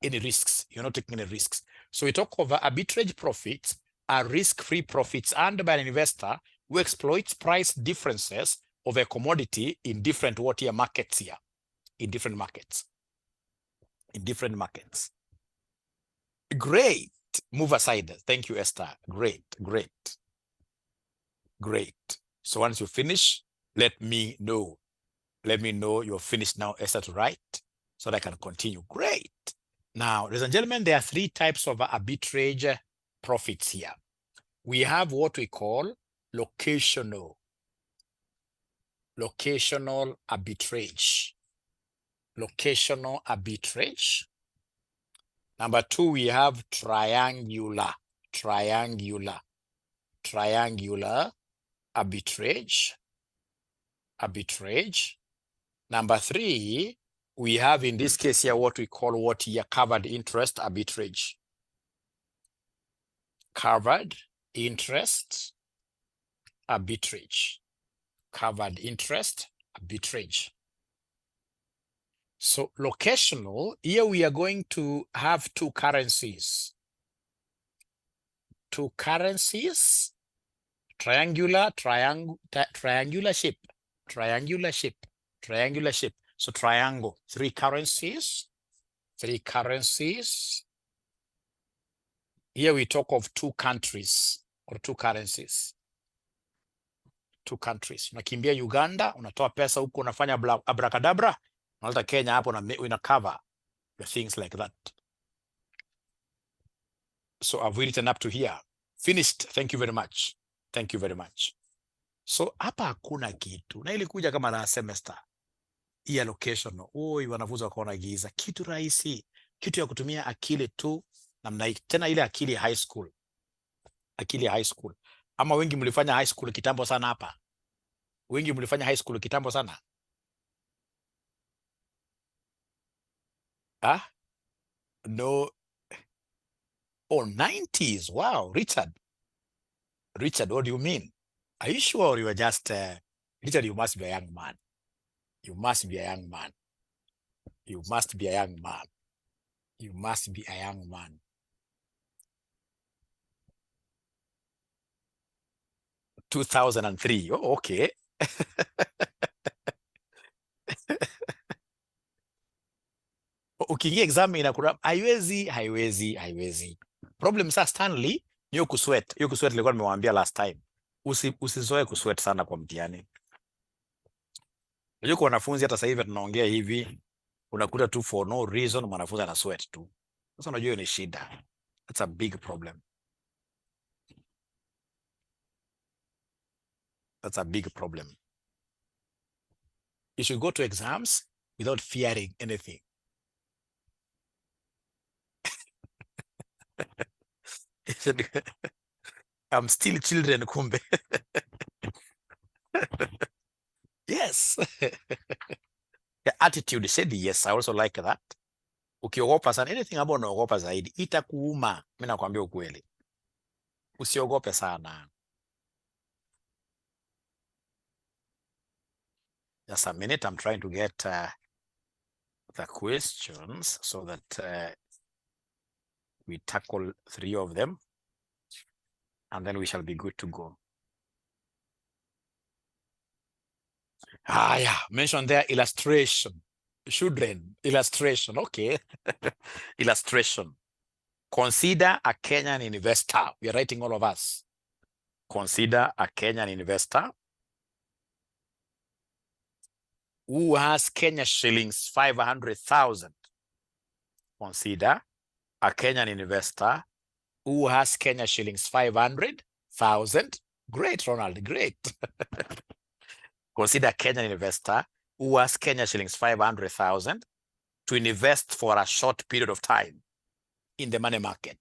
risks. You're not taking any risks. So we talk of arbitrage profits are risk-free profits earned by an investor who exploits price differences of a commodity in different markets here, in different markets. Great. Move aside. Thank you, Esther. Great. So once you finish, let me know. Let me know you're finished now, Esther, to write, so that I can continue. Great. Now, ladies and gentlemen, there are 3 types of arbitrage profits here. We have what we call locational arbitrage. Number 2, we have triangular arbitrage. Number 3, we have in this case here what we call covered interest arbitrage. Covered interest arbitrage. So locational, here we are going to have 2 currencies. Triangular shape. So triangle, 3 currencies. Here we talk of 2 countries or 2 currencies. 2 countries. Unakimbia Uganda, unatoa pesa huko, unafanya abracadabra, unaleta Kenya hapo na cover the things like that. So I've written up to here. Finished. Thank you very much. So hapa hakuna kitu, na ilikuja kama na semester hii allocation. Oi, wanafunzi wakaona giza, kitu rahisi, kitu ya kutumia akili tu namna hii, tena ile akili ya high school, akili ya high school. Ama wengi mlifanya high school kitambo sana hapa? Wengi mlifanya high school kitambo sana? Ah? No. Oh, 90s. Wow, Richard. Richard, what do you mean? Are you sure you were just Richard, you must be a young man. You must be a young man. You must be a young man. You must be a young man. 2003. Oh, okay. Ukiingia exam inakura haiwezi. Problem sasa Stanley niyo kusweat. Hiyo kusweat nilikuwa nimewaambia last time. Usizoe kusweat sana kwa mtihani. Unajua kwa wanafunzi hata sasa hivi tunaongea hivi, unakuta tu for no reason mwanafunzi ana sweat tu. Sasa unajua hiyo ni shida. That's a big problem. That's a big problem. You should go to exams without fearing anything. I'm still children kumbe. Yes. The attitude said yes, I also like that. Ukiogopa sana, anything ambao unaogopa zaidi itakuuma. Mimi nakwambia ukweli, usiogope sana. Just a minute, I'm trying to get the questions so that we tackle 3 of them and then we shall be good to go. Yeah, mention there illustration. Children, illustration, okay. Illustration. Consider a Kenyan investor. We are writing all of us. Consider a Kenyan investor who has Kenya shillings 500,000. Consider a Kenyan investor who has Kenya shillings 500,000. Great, Ronald, great. Consider a Kenyan investor who has Kenya shillings 500,000 to invest for a short period of time in the money market.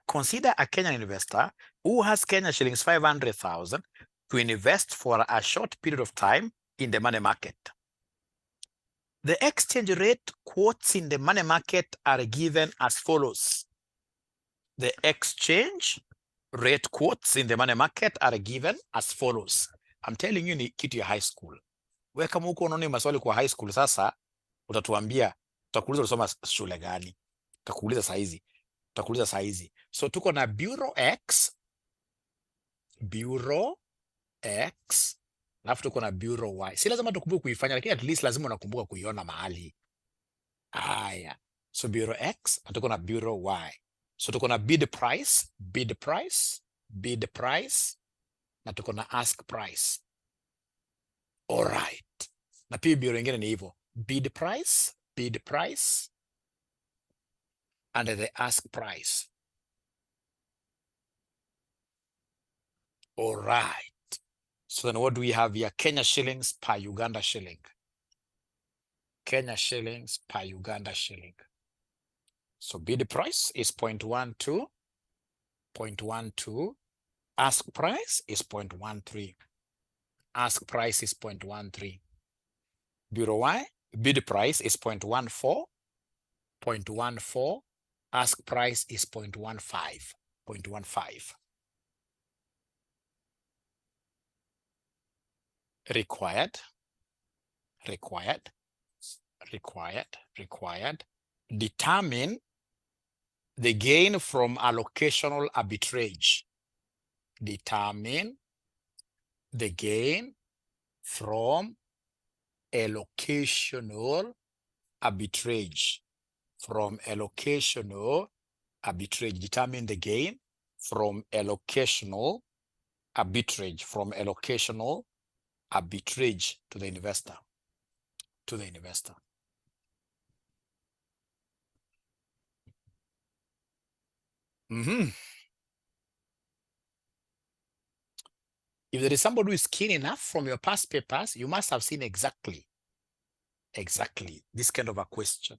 Consider a Kenyan investor who has Kenya shillings 500,000 to invest for a short period of time in the money market. The exchange rate quotes in the money market are given as follows. The exchange rate quotes in the money market are given as follows. I'm telling you ni kitu ya high school. Wewe kama uko unaona maswali kwa high school sasa, utatuambia, tutakuuliza unasoma shule gani? Tutakuuliza saa hizi. So tuko na Bureau X, alafu tuko na Bureau Y. Si lazima tukumbuke kuifanya, lakini at least lazima unakumbuka kuiona mahali. Haya. So Bureau X, na tuko na Bureau Y. So tuko na bid price, na tuko na ask price. All right. Na pia bureau ingine ni hivyo. Bid price, and the ask price. All right. So then what do we have here? Kenya shillings per Uganda shilling. Kenya shillings per Uganda shilling. So bid price is 0.12. Ask price is 0.13. Ask price is 0.13. Bureau Y, bid price is 0.14. Ask price is 0.15. Required. Determine the gain from allocational arbitrage. Determine the gain from allocational arbitrage. Determine the gain from allocational arbitrage to the investor. If there is somebody who is keen enough from your past papers, you must have seen exactly this kind of a question.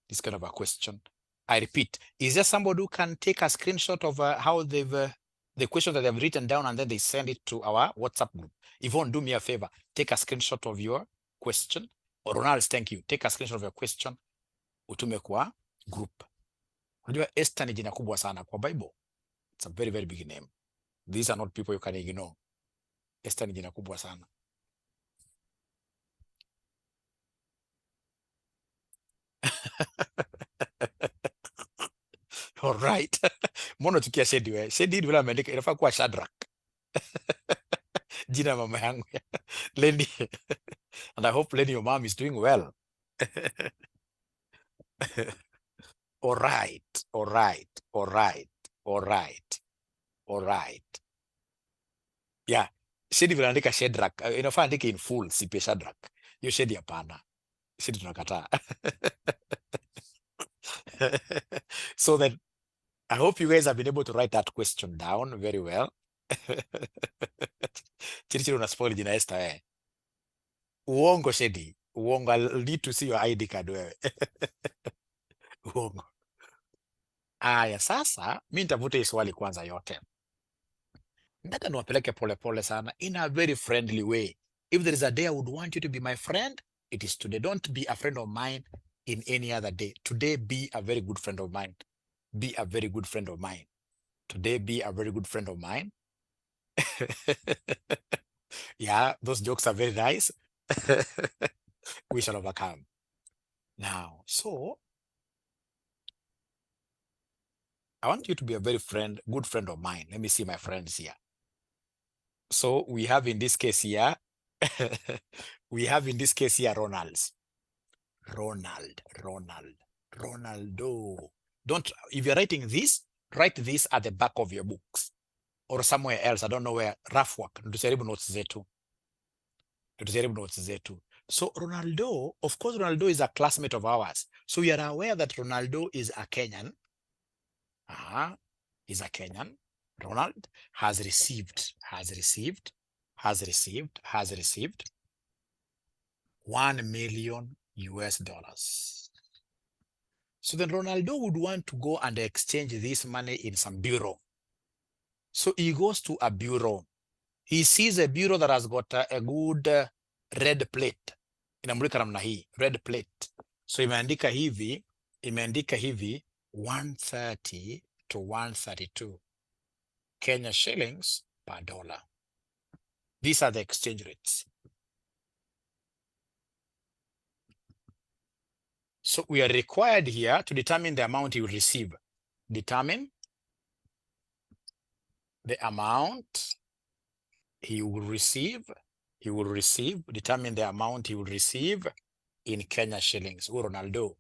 This kind of a question. I repeat, is there somebody who can take a screenshot of how they've the question that they've written down and then they send it to our WhatsApp group? Yvonne, do me a favor, take a screenshot of your question. Or Ronald, thank you. Take a screenshot of your question, utume kwa group. Unajua Esther ni jina kubwa sana kwa Bible. It's a very, very big name. These are not people you can ignore. Esther ni jina kubwa sana. All right. Mbona tukia Shedi we? Shedi vile ameandika inafaa kuwa Shadrach. Jina mama yangu. Lenny. And I hope Lenny, your mom is doing well. All right. All right. All right. All right. All right. Yeah. Shedi vile andika Shadrach. Inafaa andike in full CPA Shadrach. Hiyo Shedi hapana. Shedi tunakataa. So that I hope you guys have been able to write that question down very well. Chirichiri una spoil jina Esther eh. Uongo Shedi. Uongo. I'll need to see your ID card wewe. Uongo. Aya, sasa mi nitavuta hii swali kwanza yote. Nataka niwapeleke polepole sana in a very friendly way. If there is a day I would want you to be my friend, it is today. Don't be a friend of mine in any other day. Today, be a very good friend of mine. Be a very good friend of mine. Today, be a very good friend of mine. Yeah, those jokes are very nice. We shall overcome. Now, so I want you to be a very good friend of mine. Let me see my friends here. So we have in this case here, Ronaldo. Don't, if you're writing this, write this at the back of your books or somewhere else. I don't know where. Rough work. Notes zetu. So Ronaldo, of course, Ronaldo is a classmate of ours. So we are aware that Ronaldo is a Kenyan. He's a Kenyan. Ronald has received $1 million. So then Ronaldo would want to go and exchange this money in some bureau. So he goes to a bureau. He sees a bureau that has got a good red plate. Inamulika namna hii, red plate. So imeandika hivi 130 to 132 Kenya shillings per dollar. These are the exchange rates. So we are required here to determine the amount he will receive. Determine the amount he will receive. Determine the amount he will receive in Kenya shillings. Ronaldo.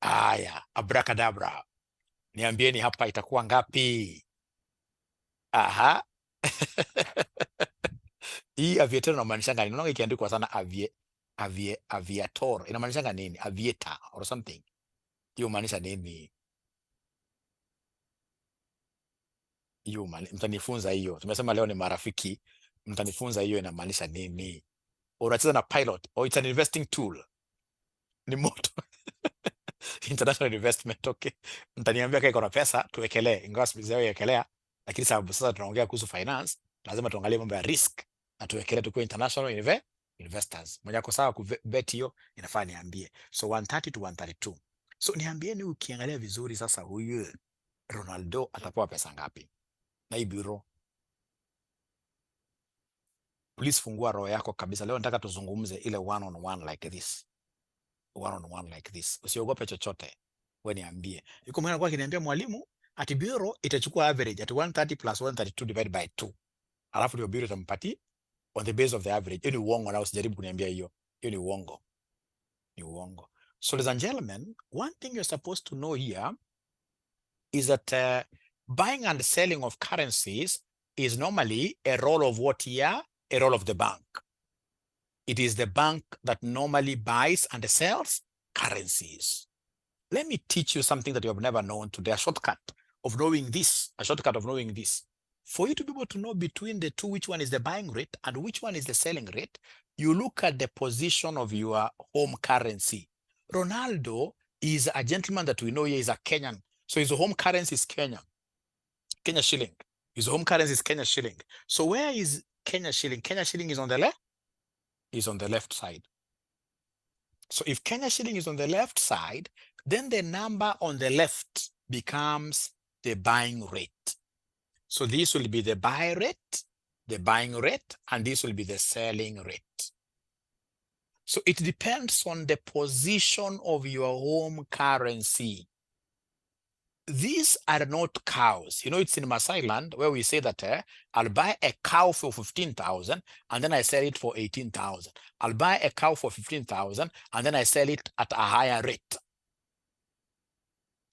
Aya, abracadabra. Niambieni hapa itakuwa ngapi? Aha. Hii aviator inamaanisha nini? Naona ikiandikwa sana aviator. Inamaanisha nini? Aviator or something. Hiyo maanisha nini? Hiyo mtanifunza hiyo. Tumesema leo ni marafiki. Mtanifunza hiyo inamaanisha nini? Unacheza na pilot or it's an investing tool. Ni moto. International investment, okay. Mtaniambia kama kuna pesa tuwekelee, ingawa siwezi wekelea, lakini sababu sasa tunaongea kuhusu finance, lazima tuangalie mambo ya risk na tuwekelee tukue international investors. Mwenye ako sawa kubet hiyo inafaa niambie. So 130 to 132. So niambieni ukiangalia vizuri sasa huyu Ronaldo atapewa pesa ngapi? Na hii bureau. Please fungua roho yako kabisa. Leo nataka tuzungumze ile one on one like this. Usiogope chochote. Wewe niambie. Yuko mwana kwa kiniambia mwalimu ati bureau itachukua average at 130 plus 132 divided by 2. Alafu ndio bureau itampati on the base of the average. Hiyo ni uongo na usijaribu kuniambia hiyo. Hiyo ni uongo. So ladies and gentlemen, one thing you're supposed to know here is that buying and selling of currencies is normally a role of what here? A role of the bank. It is the bank that normally buys and sells currencies. Let me teach you something that you have never known today, a shortcut of knowing this. For you to be able to know between the two, which one is the buying rate and which one is the selling rate, you look at the position of your home currency. Ronaldo is a gentleman that we know here is a Kenyan. So his home currency is Kenya shilling. His home currency is Kenya shilling. So where is Kenya shilling? Kenya shilling is on the left, is on the left side. So if Kenya shilling is on the left side, then the number on the left becomes the buying rate. So this will be the buy rate, the buying rate, and this will be the selling rate. So it depends on the position of your home currency. These are not cows. You know, it's in Maasai land where we say that I'll buy a cow for 15,000 and then I sell it for 18,000. I'll buy a cow for 15,000 and then I sell it at a higher rate.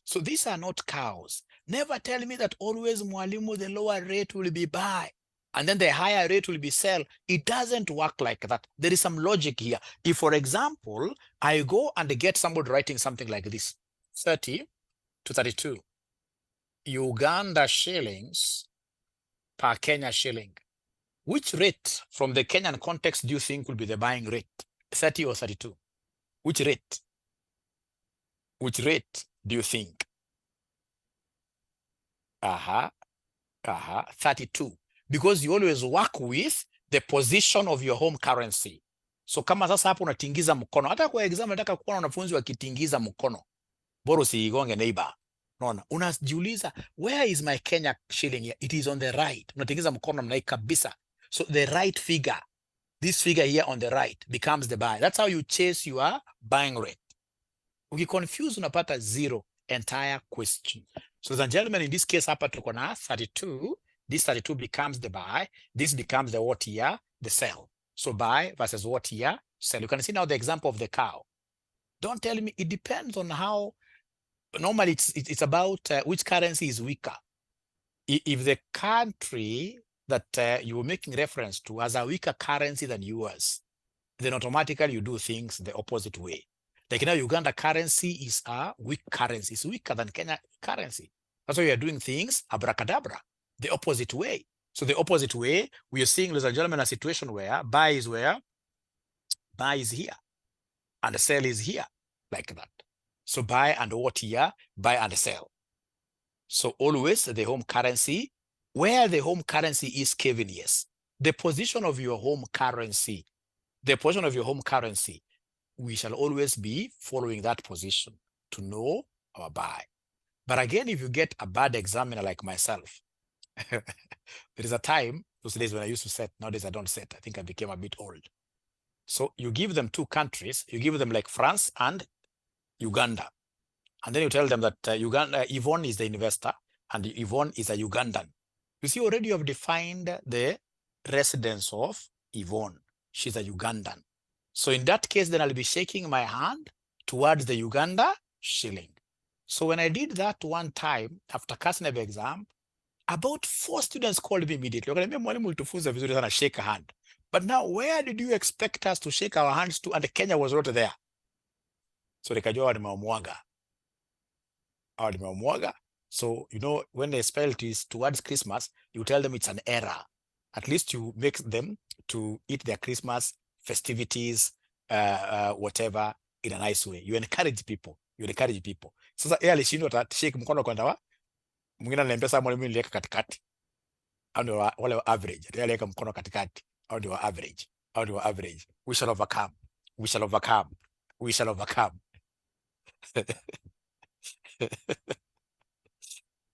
So these are not cows. Never tell me that always, Mwalimu, the lower rate will be buy and then the higher rate will be sell. It doesn't work like that. There is some logic here. If, for example, I go and get somebody writing something like this, 30 to 32 Uganda shillings per Kenya shilling. Which rate from the Kenyan context do you think will be the buying rate? 30 or 32? Which rate? Which rate do you think? 32. Because you always work with the position of your home currency. So kama sasa hapo unatingiza mkono, hata kwa exam nataka kuona wanafunzi wakitingiza mkono, bora usigonge neighbor. Unaona, unajiuliza where is my Kenya shilling here? It is on the right. Unatingiza mkono mnai kabisa. So the right figure, this figure here on the right becomes the buy. That's how you chase your buying rate. Ukiconfuse unapata zero entire question. So ladies and gentlemen, in this case hapa tuko na 32. This 32 becomes the buy. This becomes the what here? The sell. So buy versus what here? Sell. You can see now the example of the cow. Don't tell me, it depends on how. Normally it's about which currency is weaker. If the country that you were making reference to has a weaker currency than yours, then automatically you do things the opposite way. Like now, Uganda currency is a weak currency. It's weaker than Kenya currency. That's why we are doing things abracadabra, the opposite way. So the opposite way, we are seeing, ladies and gentlemen, a situation where buy is here, and the sell is here, like that. So buy and what here? Buy and sell. So always the home currency, where the home currency is, Kevin, yes. The position of your home currency, we shall always be following that position to know our buy. But again, if you get a bad examiner like myself, there is a time, those days when I used to set, nowadays I don't set. I think I became a bit old. So you give them two countries, you give them like France and Uganda. And then you tell them that Yvonne is the investor and Yvonne is a Ugandan. You see, already you have defined the residence of Yvonne. She's a Ugandan. So in that case, then I'll be shaking my hand towards the Uganda shilling. So when I did that one time after Kasneb exam, about 4 students called me immediately. Shake a hand. But now, where did you expect us to shake our hands to? And Kenya was not there. So nikajua nimemwaga. So, you know, when they spell it is towards Christmas, you tell them it's an error. At least you make them to eat their Christmas festivities, whatever, in a nice way. You encourage people. Sasa yeye alishindwa shake mkono kwenda wa mwingine ananiambia sasa mwalimu niliweka katikati. Au ndio wale average. Yeye aliweka mkono katikati. Au ndio average. We shall overcome.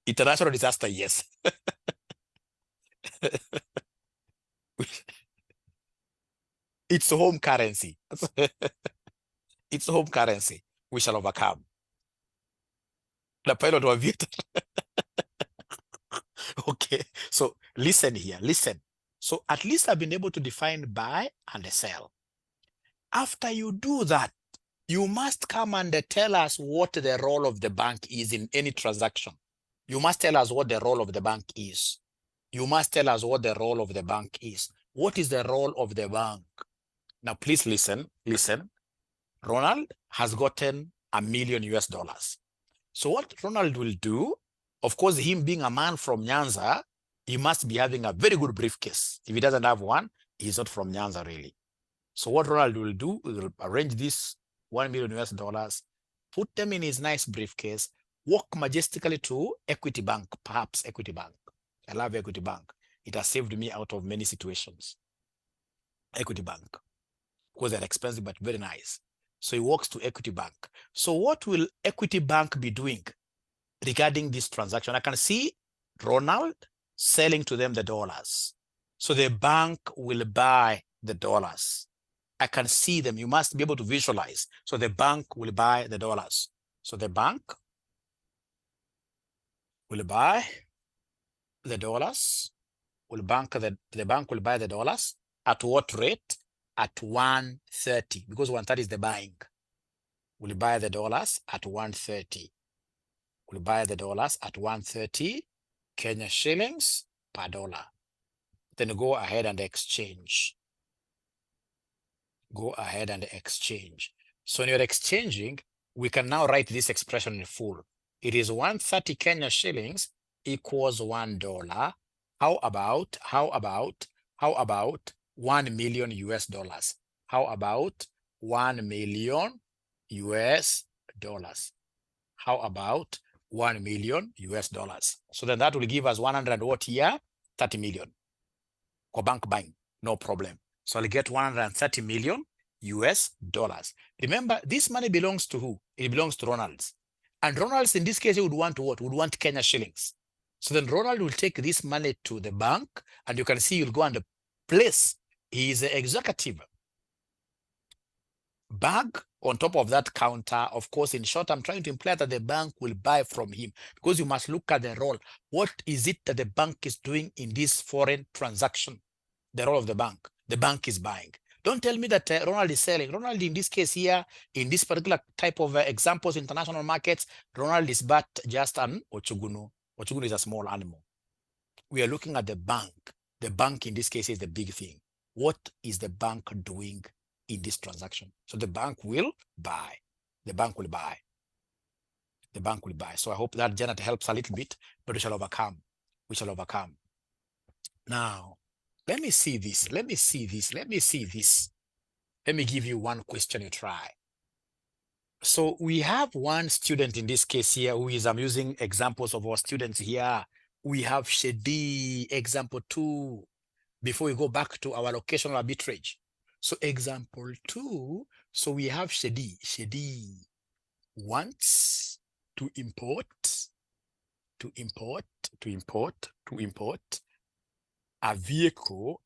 International disaster, yes. It's home currency. It's home currency. We shall overcome. The pilot was Vietnam. Okay, so listen here, listen. So at least I've been able to define buy and sell. After you do that, you must come and tell us what the role of the bank is in any transaction. You must tell us what the role of the bank is. What is the role of the bank? Now, please listen. Ronald has gotten $1 million. So what Ronald will do, of course, him being a man from Nyanza, he must be having a very good briefcase. If he doesn't have one, he's not from Nyanza really. So what Ronald will do, will arrange this 1 million US dollars, put them in his nice briefcase, walk majestically to Equity Bank, perhaps Equity Bank. I love Equity Bank. It has saved me out of many situations. Equity Bank, because they're expensive but very nice. So he walks to Equity Bank. So what will Equity Bank be doing regarding this transaction? I can see Ronald selling to them the dollars. So the bank will buy the dollars. I can see them. You must be able to visualize. So the bank will buy the dollars. So the bank will buy the dollars. The bank will buy the dollars at what rate? At 130, because 130 is the buying. We'll buy the dollars at 130. We'll buy the dollars at 130 Kenya shillings per dollar. Then go ahead and exchange. Go ahead and exchange. So when you're exchanging, we can now write this expression in full. It is 130 Kenya shillings equals $1. How about 1 million US dollars? How about 1 million US dollars? How about 1 million US dollars? So then that will give us 100 what here? 30 million. Or bank buying, no problem. So I'll get 130 million US dollars. Remember, this money belongs to who? It belongs to Ronald's. And Ronald's, in this case, he would want what? Would want Kenya shillings. So then Ronald will take this money to the bank, and you can see he'll go and place his executive bag on top of that counter. Of course, in short, I'm trying to imply that the bank will buy from him, because you must look at the role. What is it that the bank is doing in this foreign transaction? The role of the bank. The bank is buying. Don't tell me that Ronald is selling. Ronald, in this case here, in this particular type of examples, international markets, Ronald is but just an Ochugunu. Ochugunu is a small animal. We are looking at the bank. The bank in this case is the big thing. What is the bank doing in this transaction? So the bank will buy. The bank will buy. The bank will buy. So I hope that Janet helps a little bit, but we shall overcome. We shall overcome. Now, let me see this. Let me see this. Let me see this. Let me give you one question you try. So we have one student in this case here who is, I'm using examples of our students here. We have Shedi, example 2, before we go back to our locational arbitrage. So example 2, so we have Shedi. Shedi wants to import a vehicle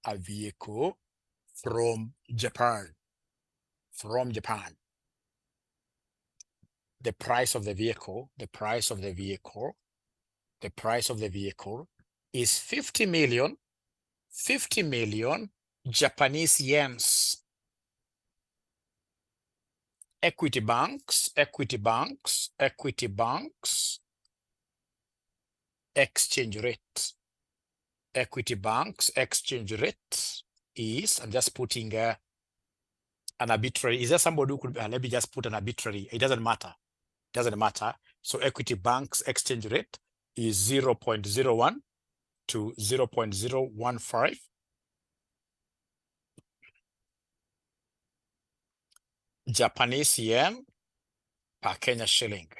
from Japan. The price of the vehicle is 50 million Japanese yens. Equity banks, exchange rate. Equity banks exchange rate is, I'm just putting an arbitrary. Is there somebody who could, let me just put an arbitrary. It doesn't matter. So equity banks exchange rate is 0.01 to 0.015. Japanese yen per Kenya shilling.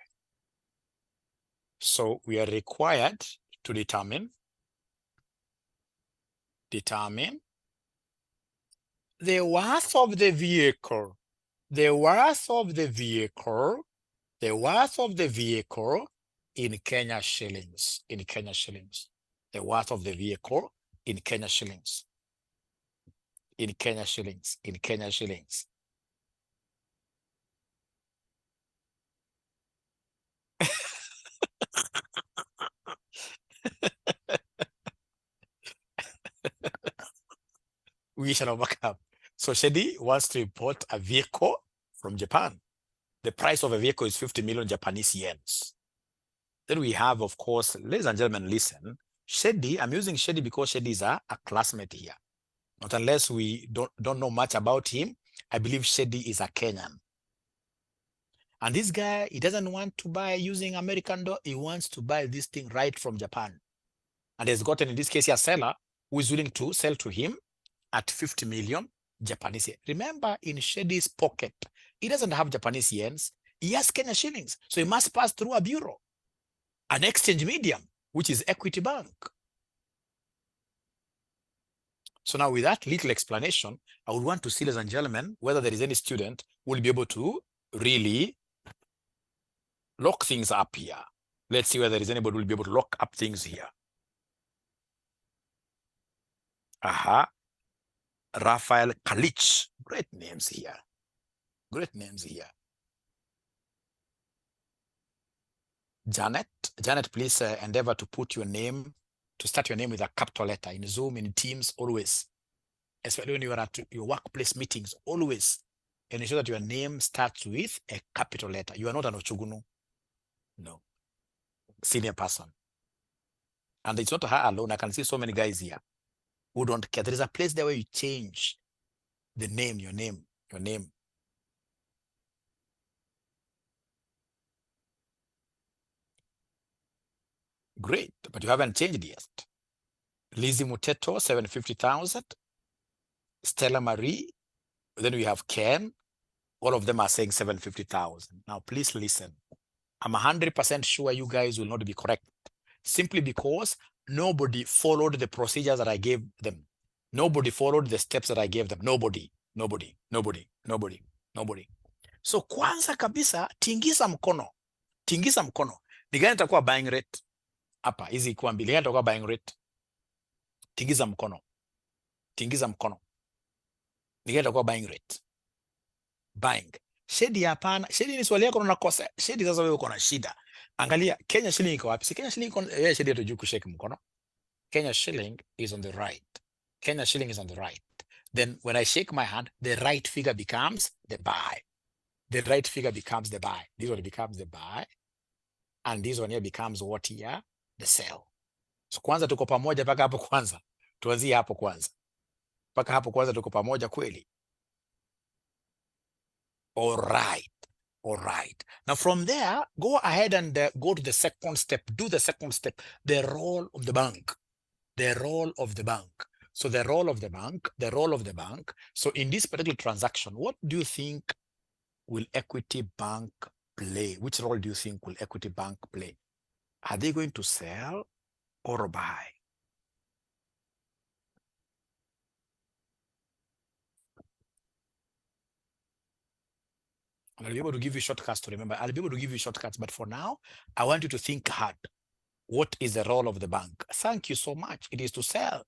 So we are required to determine the worth of the vehicle. The worth of the vehicle in Kenya shillings. The worth of the vehicle in Kenya shillings. We shall overcome. So Shedi wants to import a vehicle from Japan. The price of a vehicle is 50 million Japanese yens. Then we have, of course, ladies and gentlemen, listen. Shedi, I'm using Shedi because Shedi is a classmate here. Not unless we don't know much about him. I believe Shedi is a Kenyan. And this guy, he doesn't want to buy using American dollar. He wants to buy this thing right from Japan. and has gotten, in this case, a seller who is willing to sell to him at 50 million Japanese yen. Remember, in Shedi's pocket, he doesn't have Japanese yens. He has Kenya shillings. So he must pass through a bureau, an exchange medium, which is Equity Bank. So now with that little explanation, I would want to see, ladies and gentlemen, whether there is any student who will be able to really lock things up here. Let's see whether there is anybody who will be able to lock up things here. Aha. Rafael Kalich. Great names here. Great names here. Janet. Janet, please endeavor to put your name, to start your name with a capital letter in Zoom, in Teams, always. Especially when you are at your workplace meetings, always. And ensure that your name starts with a capital letter. You are not an Ochugunu. No. Senior person. And it's not her alone. I can see so many guys here who don't care. There is a place there where you change the name, your name. Great, but you haven't changed yet. Lizzie Muteto, 750,000. Stella Marie. Then we have Ken. All of them are saying 750,000. Now, please listen. I'm 100% sure you guys will not be correct, simply because nobody followed the procedures that I gave them. Nobody followed the steps that I gave them. Nobody. So kwanza kabisa, tingiza mkono. Tingiza mkono. Ni gani itakuwa buying rate? Hapa, hizi ikuwa mbili. Gani itakuwa buying rate? Tingiza mkono. Tingiza mkono. Ni gani itakuwa buying rate? Buying. Shedi hapana. Shedi ni swali yako unakosa. Shedi sasa wewe uko na shida. Angalia, Kenya shilling iko wapi? Si Kenya shilling iko, Shedi hatujui kushake mkono. Kenya shilling is on the right. Kenya shilling is on the right. Then when I shake my hand, the right figure becomes the buy. The right figure becomes the buy. This one becomes the buy. And this one here becomes what here? The sell. So kwanza tuko pamoja paka hapo kwanza. Tuanzie hapo kwanza. Paka hapo kwanza tuko pamoja kweli. All right. Now from there, go ahead and go to the second step. Do the second step. The role of the bank. The role of the bank. So the role of the bank. So in this particular transaction, what do you think will Equity Bank play? Which role do you think will Equity Bank play? Are they going to sell or buy? I'll be able to give you shortcuts to remember. I'll be able to give you shortcuts, but for now, I want you to think hard. What is the role of the bank? Thank you so much. It is to sell.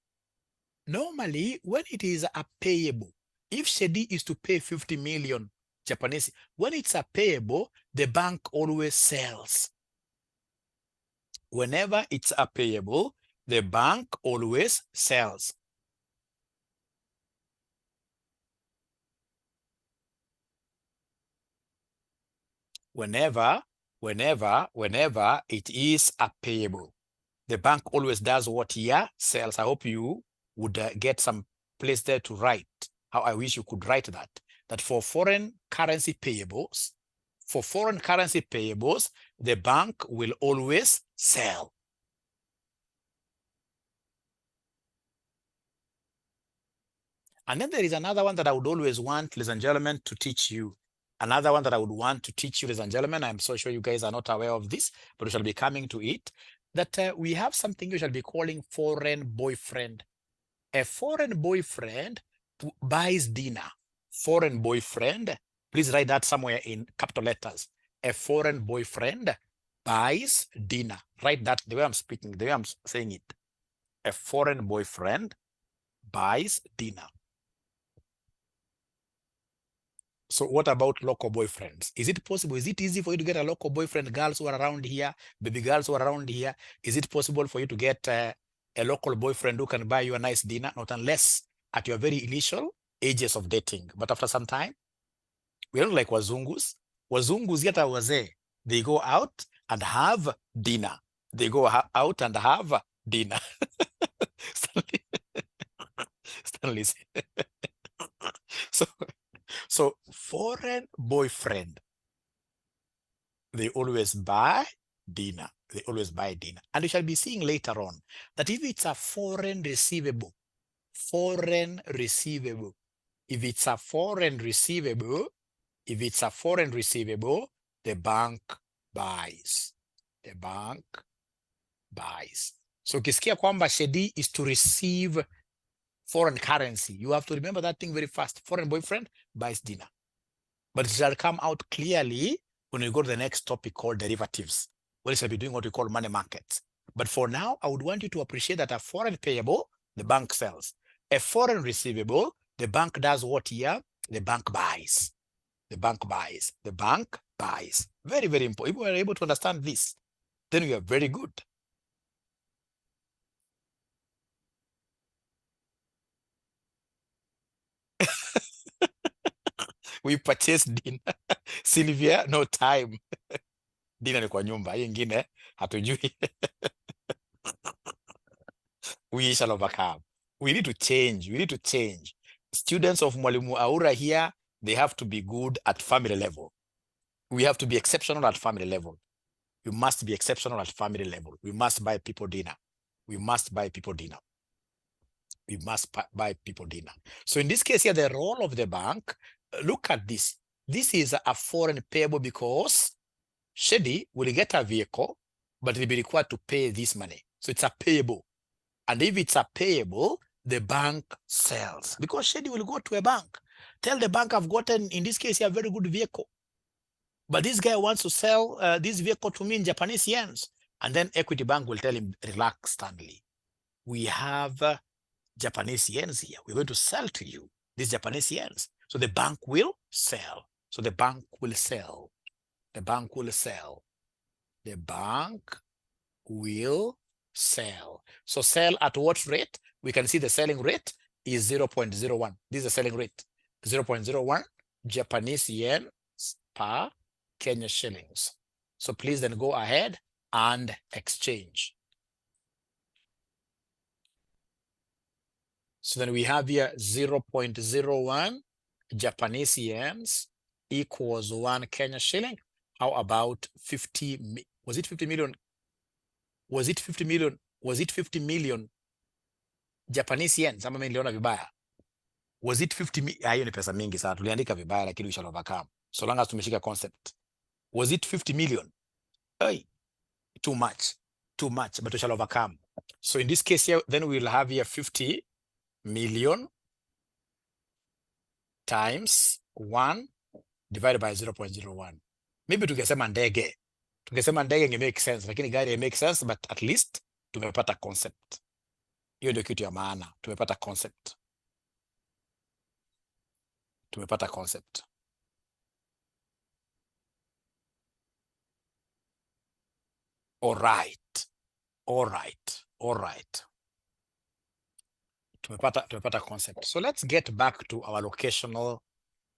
Normally, when it is a payable, if Shedi is to pay 50 million Japanese, when it's a payable, the bank always sells. Whenever it's a payable, the bank always sells. Whenever it is a payable, the bank always does what here? Sells. I hope you would get some place there to write. How I wish you could write that. That for foreign currency payables, the bank will always sell. And then there is another one that I would always want, ladies and gentlemen, to teach you. Another one that I would want to teach you, ladies and gentlemen, I'm so sure you guys are not aware of this, but we shall be coming to it, that we have something we shall be calling foreign boyfriend. A foreign boyfriend buys dinner. Foreign boyfriend, please write that somewhere in capital letters. A foreign boyfriend buys dinner. Write that the way I'm speaking, the way I'm saying it. A foreign boyfriend buys dinner. So what about local boyfriends? Is it possible? Is it easy for you to get a local boyfriend, girls who are around here, baby girls who are around here? Is it possible for you to get a local boyfriend who can buy you a nice dinner? Not unless at your very initial ages of dating. But after some time, we don't like wazungus. Wazungus yata waze. They go out and have dinner. They go out and have dinner. Stanley. So foreign boyfriend, they always buy dinner. They always buy dinner. And we shall be seeing later on that if it's a foreign receivable, if it's a foreign receivable, the bank buys. The bank buys. So ukisikia kwamba Shedi is to receive foreign currency, you have to remember that thing very fast. Foreign boyfriend buys dinner. But it shall come out clearly when we go to the next topic called derivatives. We shall be doing what we call money markets. But for now, I would want you to appreciate that a foreign payable, the bank sells. A foreign receivable, the bank does what here? The bank buys. The bank buys. The bank buys. Very, very important. If we are able to understand this, then we are very good. We purchase dinner. Sylvia, no time. Dinner ni kwa nyumba. Hii ingine hatujui. We shall overcome. We need to change. We need to change. Students of Mwalimu Aura here, they have to be good at family level. We have to be exceptional at family level. We must be exceptional at family level. We must buy people dinner. We must buy people dinner. We must buy people dinner. So in this case here, the role of the bank, look at this. This is a foreign payable because Shedi will get a vehicle, but he'll be required to pay this money. So it's a payable. And if it's a payable, the bank sells. Because Shedi will go to a bank. Tell the bank, I've gotten, in this case, a very good vehicle. But this guy wants to sell this vehicle to me in Japanese yens. And then Equity Bank will tell him, relax, Stanley. We have Japanese yens here. We're going to sell to you these Japanese yens. So the bank will sell. So the bank will sell. The bank will sell. The bank will sell. So sell at what rate? We can see the selling rate is 0.01. This is the selling rate. 0.01 Japanese yen per Kenya shillings. So please then go ahead and exchange. So then we have here 0.01 Japanese yens equals 1 Kenya shilling. How about 50? Was it 50 million? Was it 50 million? Was it 50 million Japanese yens? Ama niliona vibaya. Was it 50 million? Hiyo ni pesa mingi sana. Tuliandika vibaya lakini we shall overcome. So long as tumeshika concept. Was it 50 million? Hey, too much, but we shall overcome. So in this case here, then we'll have here 50 million times 1 divided by 0.01. Maybe tungesema ndege. Tungesema ndege inge make sense, lakini gari make sense, but at least tumepata concept. Hiyo ndio kitu ya maana. Tumepata concept. Tumepata concept. All right. Tumepata concept. So let's get back to our locational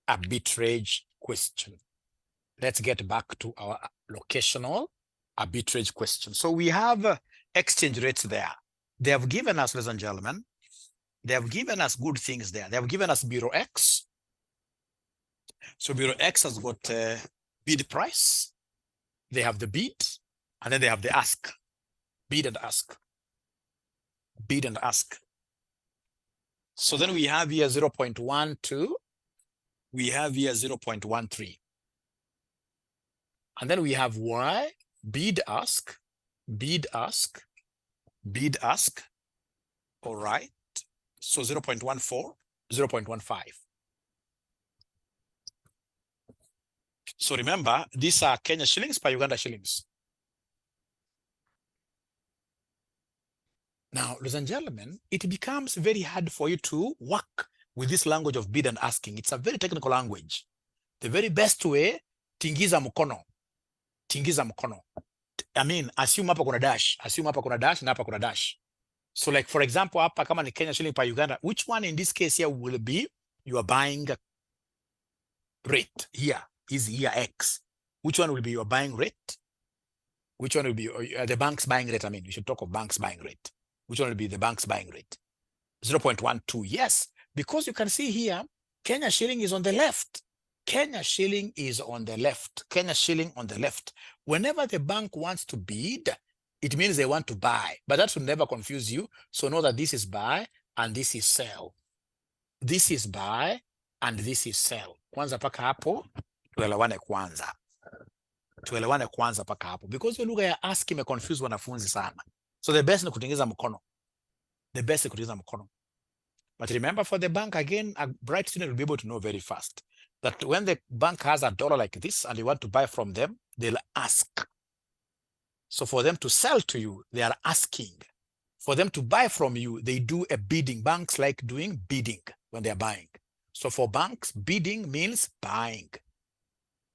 arbitrage question. Let's get back to our locational arbitrage question. So we have exchange rates there. They have given us, ladies and gentlemen, they have given us good things there. They have given us Bureau X. So Bureau X has got bid price. They have the bid, and then they have the ask. Bid and ask. Bid and ask. So then we have here 0.12. We have here 0.13. And then we have Y, bid ask, bid ask, bid ask. All right. So 0.14, 0.15. So remember, these are Kenya shillings per Uganda shillings. Now, ladies and gentlemen, it becomes very hard for you to work with this language of bid and asking. It's a very technical language. The very best way, tingiza mkono. Tingiza mkono. I mean, assume hapa kuna dash. Assume hapa kuna dash na hapa kuna dash. So like, for example, hapa kama ni Kenya shilling per Uganda, which one in this case here will be you are buying rate here? Is here X. Which one will be your buying rate? Which one will be the bank's buying rate? I mean, we should talk of bank's buying rate. Which one will be the bank's buying rate? 0.12. Yes, because you can see here, Kenya shilling is on the left. Kenya shilling is on the left. Kenya shilling on the left. Whenever the bank wants to bid, it means they want to buy. But that should never confuse you. So know that this is buy and this is sell. This is buy and this is sell. Kwanza paka hapo, tuelewane kwanza. Tuelewane kwanza paka hapo. Because your lugha ya ask imeconfuse wanafunzi sana. So the best ni kutingiza mkono. The best ni kutingiza mkono. But remember, for the bank, again, a bright student will be able to know very fast that when the bank has $1 like this and you want to buy from them, they'll ask. So for them to sell to you, they are asking. For them to buy from you, they do a bidding. Banks like doing bidding when they're buying. So for banks, bidding means buying.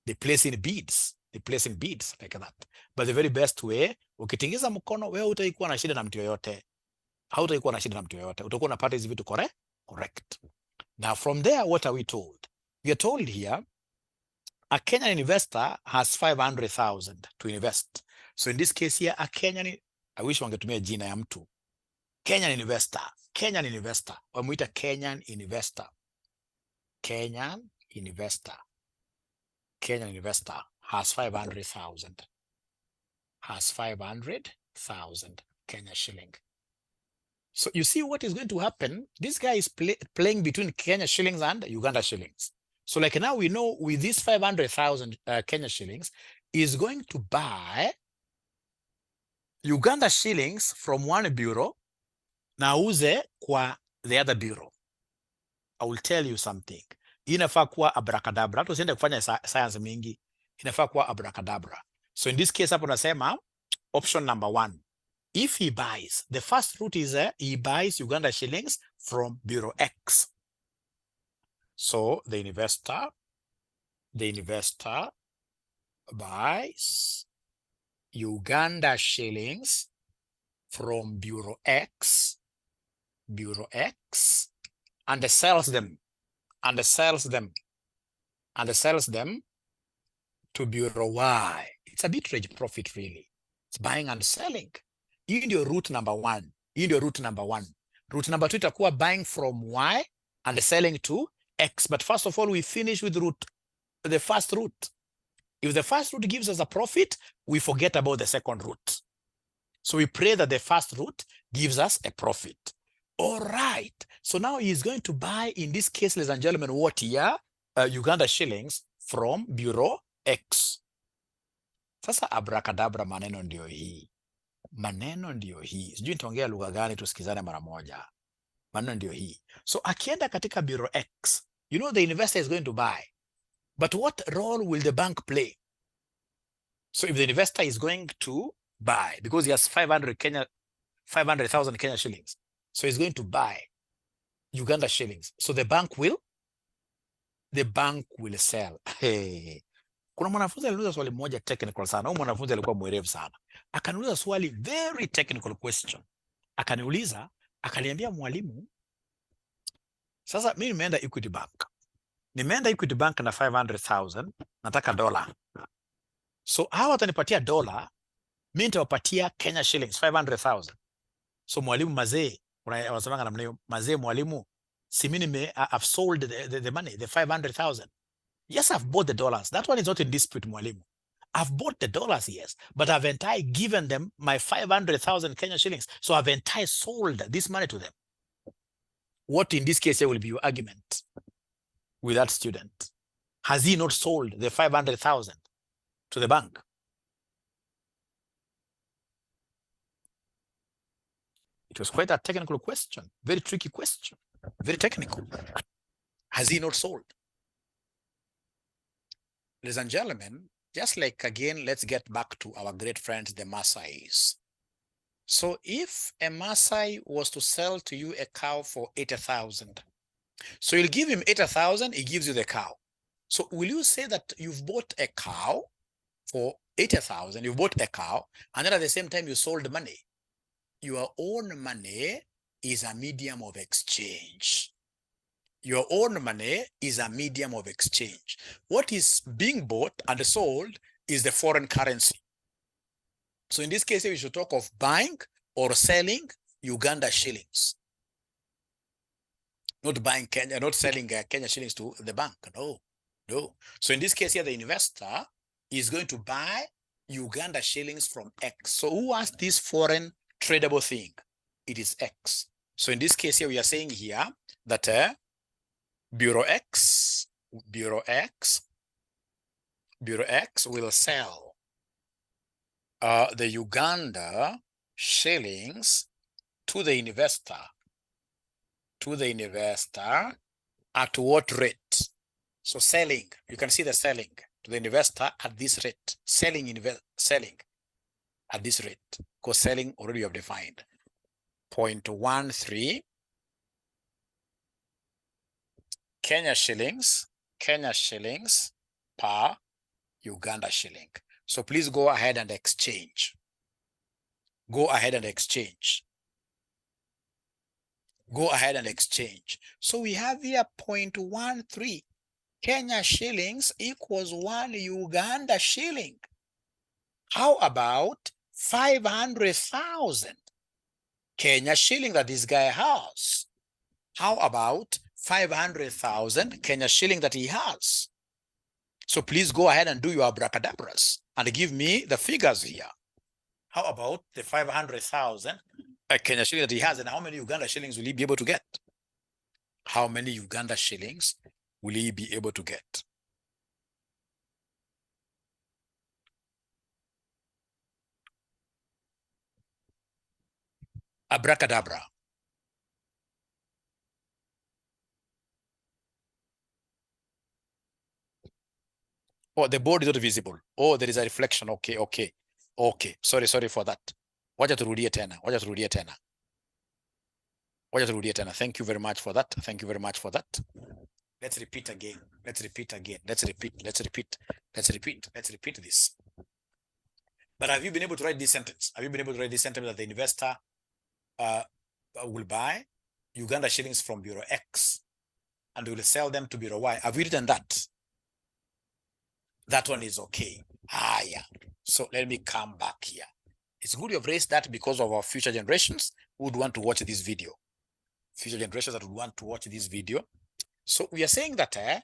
They place in bids. They place in bids like that. But the very best way, ukitingiza mkono, wewe utaikuwa na shida na mtu yoyote. Hautaikuwa na shida na mtu yoyote. Utakuwa unapata hizi vitu correct. Now from there, what are we told? We are told here, a Kenyan investor has 500,000 to invest. So in this case here, a Kenyan, I wish wangetumia jina ya mtu. Kenyan investor. Wamuita Kenyan investor. Kenyan investor has 500,000. Has 500,000 Kenya shilling. So you see what is going to happen. This guy is playing between Kenya shillings and Uganda shillings. So like now we know with this 500,000 Kenya shillings, is going to buy Uganda shillings from one bureau na uze kwa the other bureau. I will tell you something. Inafaa kuwa abracadabra. Hata usiende kufanya science mingi. Inafaa kuwa abracadabra. So in this case hapo nasema option number 1. If he buys, the first route is he buys Uganda shillings from Bureau X. So the investor buys Uganda shillings from Bureau X, and sells them to Bureau Y. It's arbitrage profit really. It's buying and selling. Hii ndio route number 1. Route number 2 itakuwa buying from Y and selling to X. But first of all, we finish with the first route. If the first route gives us a profit, we forget about the second route. So we pray that the first route gives us a profit. All right. So now he is going to buy, in this case, ladies and gentlemen, what here? Uganda shillings from Bureau X. Sasa abracadabra, maneno ndio hii. Sijui nitaongea lugha gani tusikizane mara moja. Maneno ndio hii. So akienda katika Bureau X, you know the investor is going to buy. But what role will the bank play? So if the investor is going to buy, because he has 500,000 Kenya shillings, so he's going to buy Uganda shillings. So the bank will sell. Hey. Kuna mwanafunzi aliuliza swali moja technical sana. Huyu mwanafunzi alikuwa mwerevu sana. Akaniuliza swali very technical question. Akaniambia mwalimu, sasa mimi nimeenda Equity Bank. Na 500,000, nataka dola. So hawa watanipatia dola, mimi nitawapatia Kenya shillings 500,000. So mwalimu mazee, unasemanga namna hiyo, mazee mwalimu, si mimi I've sold the money, the 500,000. Yes, I've bought the dollars. That one is not in dispute, mwalimu. I've bought the dollars, yes, but I've given them my 500,000 Kenya shillings. So I've sold this money to them. What in this case will be your argument with that student? Has he not sold the 500,000 to the bank? It was quite a technical question, very tricky question, very technical. Has he not sold? Ladies and gentlemen, just like again, let's get back to our great friends, the Maasais. So if a Maasai was to sell to you a cow for 80,000, so you'll give him 80,000, he gives you the cow. So will you say that you've bought a cow for 80,000, you've bought a cow, and then at the same time you sold money? Your own money is a medium of exchange. Your own money is a medium of exchange. What is being bought and sold is the foreign currency. So in this case, we should talk of buying or selling Uganda shillings. Not buying Kenya, not selling Kenya shillings to the bank. No. So in this case here, the investor is going to buy Uganda shillings from X. So who has this foreign tradable thing? It is X. So in this case here, we are saying here that Bureau X will sell the Uganda shillings to the investor at what rate? So selling, you can see the selling to the investor at this rate, selling at this rate, because selling already you have defined 0.13 Kenya shillings per Uganda shilling. So please go ahead and exchange. Go ahead and exchange. So we have here 0.13 Kenya shillings equals 1 Uganda shilling. How about 500,000 Kenya shilling that this guy has? How about 500,000 Kenya shilling that he has? So please go ahead and do your abracadabras and give me the figures here. How about the 500,000 Kenya shilling that he has, and how many Uganda shillings will he be able to get? How many Uganda shillings will he be able to get? Abracadabra. Oh, the board is not visible. Oh, there is a reflection. Okay. Sorry for that. Wacha turudie tena. Thank you very much for that. Let's repeat again. Let's repeat this. But have you been able to write this sentence? That the investor will buy Uganda shillings from Bureau X and will sell them to Bureau Y? Have you written that? That one is okay. Yeah. So let me come back here. It's good you've raised that because of our future generations who would want to watch this video. So we are saying that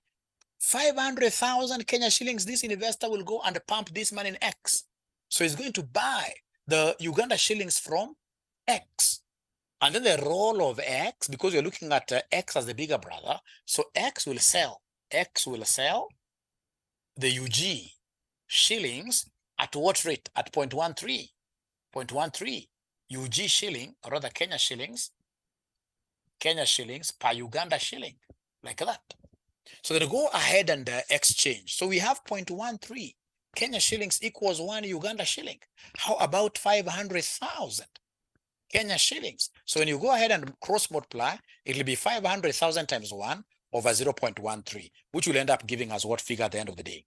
500,000 Kenya shillings, this investor will go and pump this money in X. So he's going to buy the Uganda shillings from X. And then the role of X, because you're looking at X as the bigger brother, so X will sell the UG shillings at what rate? At 0.13. 0.13 UG shilling, or rather Kenya shillings per Uganda shilling, like that. So then go ahead and exchange. So we have 0.13 Kenya shillings equals 1 Uganda shilling. How about 500,000 Kenya shillings? So when you go ahead and cross multiply, it will be 500,000 times 1 over 0.13, which will end up giving us what figure at the end of the day?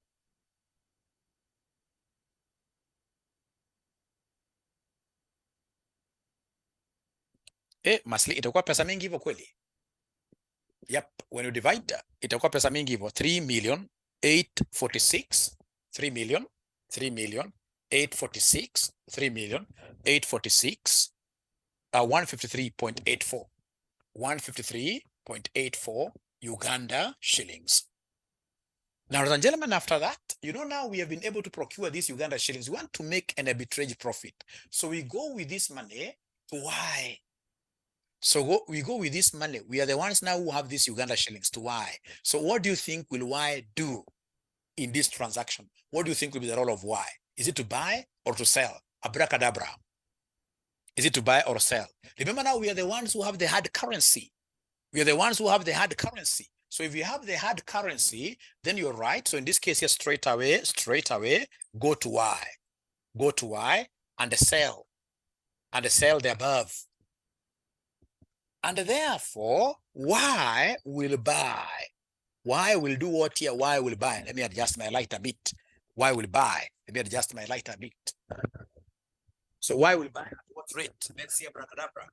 Masli, itakuwa pesa mingi hivyo kweli? Yep, when you divide, itakuwa pesa mingi hivyo. 3,846,000 153.84 153.84 Uganda shillings. Now, ladies and gentlemen, after that, now we have been able to procure these Uganda shillings. We want to make an arbitrage profit. So we go with this money to Y. So we go with this money. We are the ones now who have these Uganda shillings to Y. So what do you think will Y do in this transaction? What do you think will be the role of Y? Is it to buy or to sell? Abracadabra. Is it to buy or sell? Remember now, we are the ones who have the hard currency. So if you have the hard currency, then you're right. So in this case here, straight away, go to Y. And sell the above. And therefore, Y will buy. Y will do what here? Y will buy. Let me adjust my light a bit. Y will buy. Let me adjust my light a bit. So Y will buy at what rate? Let's see abracadabra.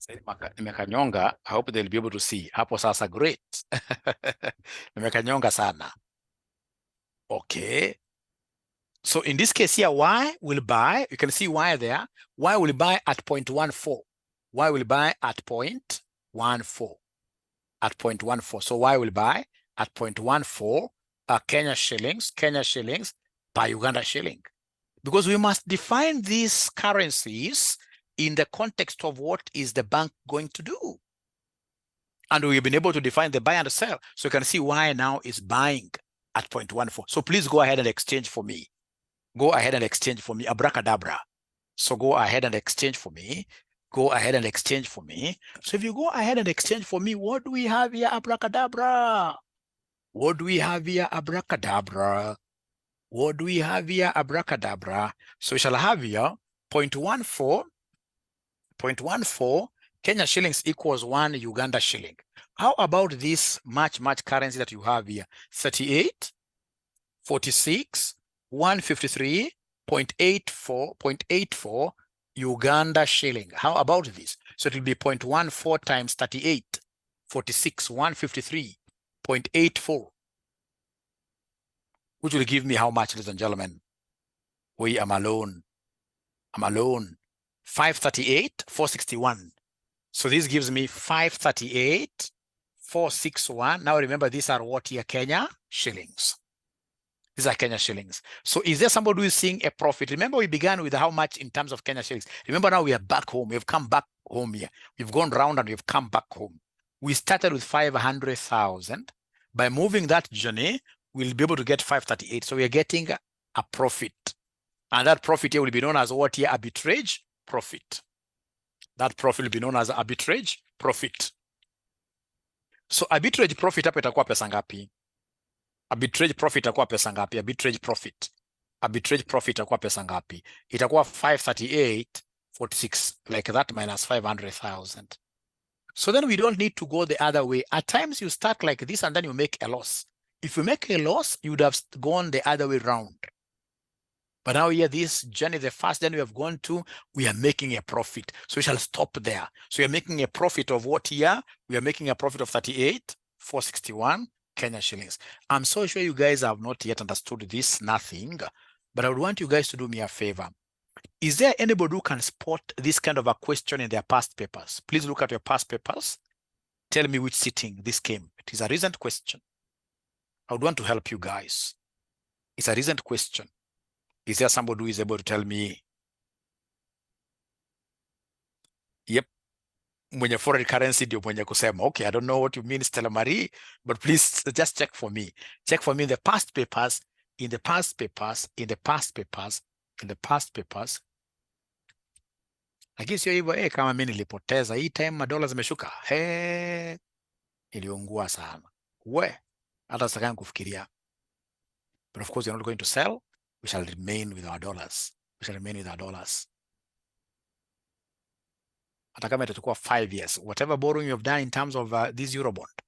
Nimekanyonga. I hope they'll be able to see. Hapo sasa, great. Nimekanyonga sana. Okay. So in this case here, Y will buy. You can see Y there. Y will buy at 0.14. Y will buy at 0.14. At 0.14. So Y will buy at 0.14 Kenya shillings per Uganda shilling. Because we must define these currencies in the context of what is the bank going to do. And we've been able to define the buy and sell. So you can see why now is buying at 0.14. So please go ahead and exchange for me. Go ahead and exchange for me. Abracadabra. So go ahead and exchange for me. Go ahead and exchange for me. So if you go ahead and exchange for me, what do we have here? Abracadabra. What do we have here? Abracadabra. What do we have here? Abracadabra. So we shall have here 0.14 Kenya shillings equals 1 Uganda shilling. How about this much currency that you have here? 38, 46, 153.84 Uganda shilling. How about this? So it will be 0.14 times 38, 46, 153.84. Which will give me how much, ladies and gentlemen? I'm alone. 538, 461. So this gives me 538, 461. Now remember, these are what here? Kenya shillings. These are Kenya shillings. So is there somebody who is seeing a profit? Remember, we began with how much in terms of Kenya shillings. Remember, now we are back home. We've come back home here. We've gone round and we've come back home. We started with 500,000. By moving that journey, we'll be able to get 538. So we are getting a profit. And that profit here will be known as what here? Arbitrage profit. That profit will be known as arbitrage profit. So arbitrage profit hapa itakuwa pesa ngapi? Arbitrage profit itakuwa pesa ngapi? Arbitrage profit itakuwa pesa ngapi? Itakuwa 538.46, like that, minus 500,000. So then we don't need to go the other way. At times you start like this and then you make a loss. If you make a loss, you would have gone the other way around. But now here, this journey, the first journey we have gone to, we are making a profit. So we shall stop there. So we are making a profit of what here? We are making a profit of 38,461 Kenya shillings. I'm so sure you guys have not yet understood this, nothing. But I would want you guys to do me a favor. Is there anybody who can spot this kind of a question in their past papers? Please look at your past papers. Tell me which sitting this came. It is a recent question. I would want to help you guys. It's a recent question. Is there somebody who is able to tell me? Yep. Mwenye foreign currency ndio mwenye kusema. Okay, I don't know what you mean, Stella Marie, but please just check for me. Check for me in the past papers, in the past papers. Lakini sio hivyo, kama mimi nilipoteza hii time madola zimeshuka. Iliungua sana. Hata sasa kufikiria. But of course, you're not going to sell. We shall remain with our dollars. Hata kama itakuwa 5 years, whatever borrowing you have done in terms of this Eurobond,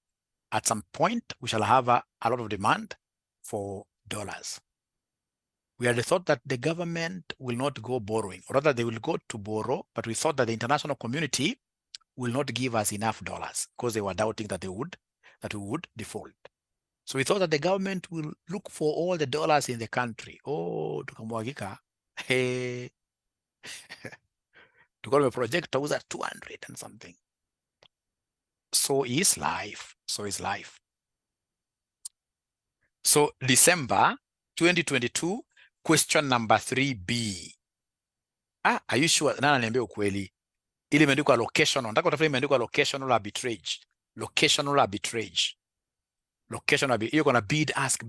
at some point, we shall have a lot of demand for dollars. We had thought that the government will not go borrowing, or rather they will go to borrow, but we thought that the international community will not give us enough dollars because they were doubting that we would default. So we thought that the government will look for all the dollars in the country. Tukamwagika. Tukawa a project was at 200 and something. So is life. So December 2022, question number 3B. Are you sure? Nana niambia ukweli. Ile imeandikwa locational. Nataka utafute imeandikwa locational arbitrage. You're gonna bid ask.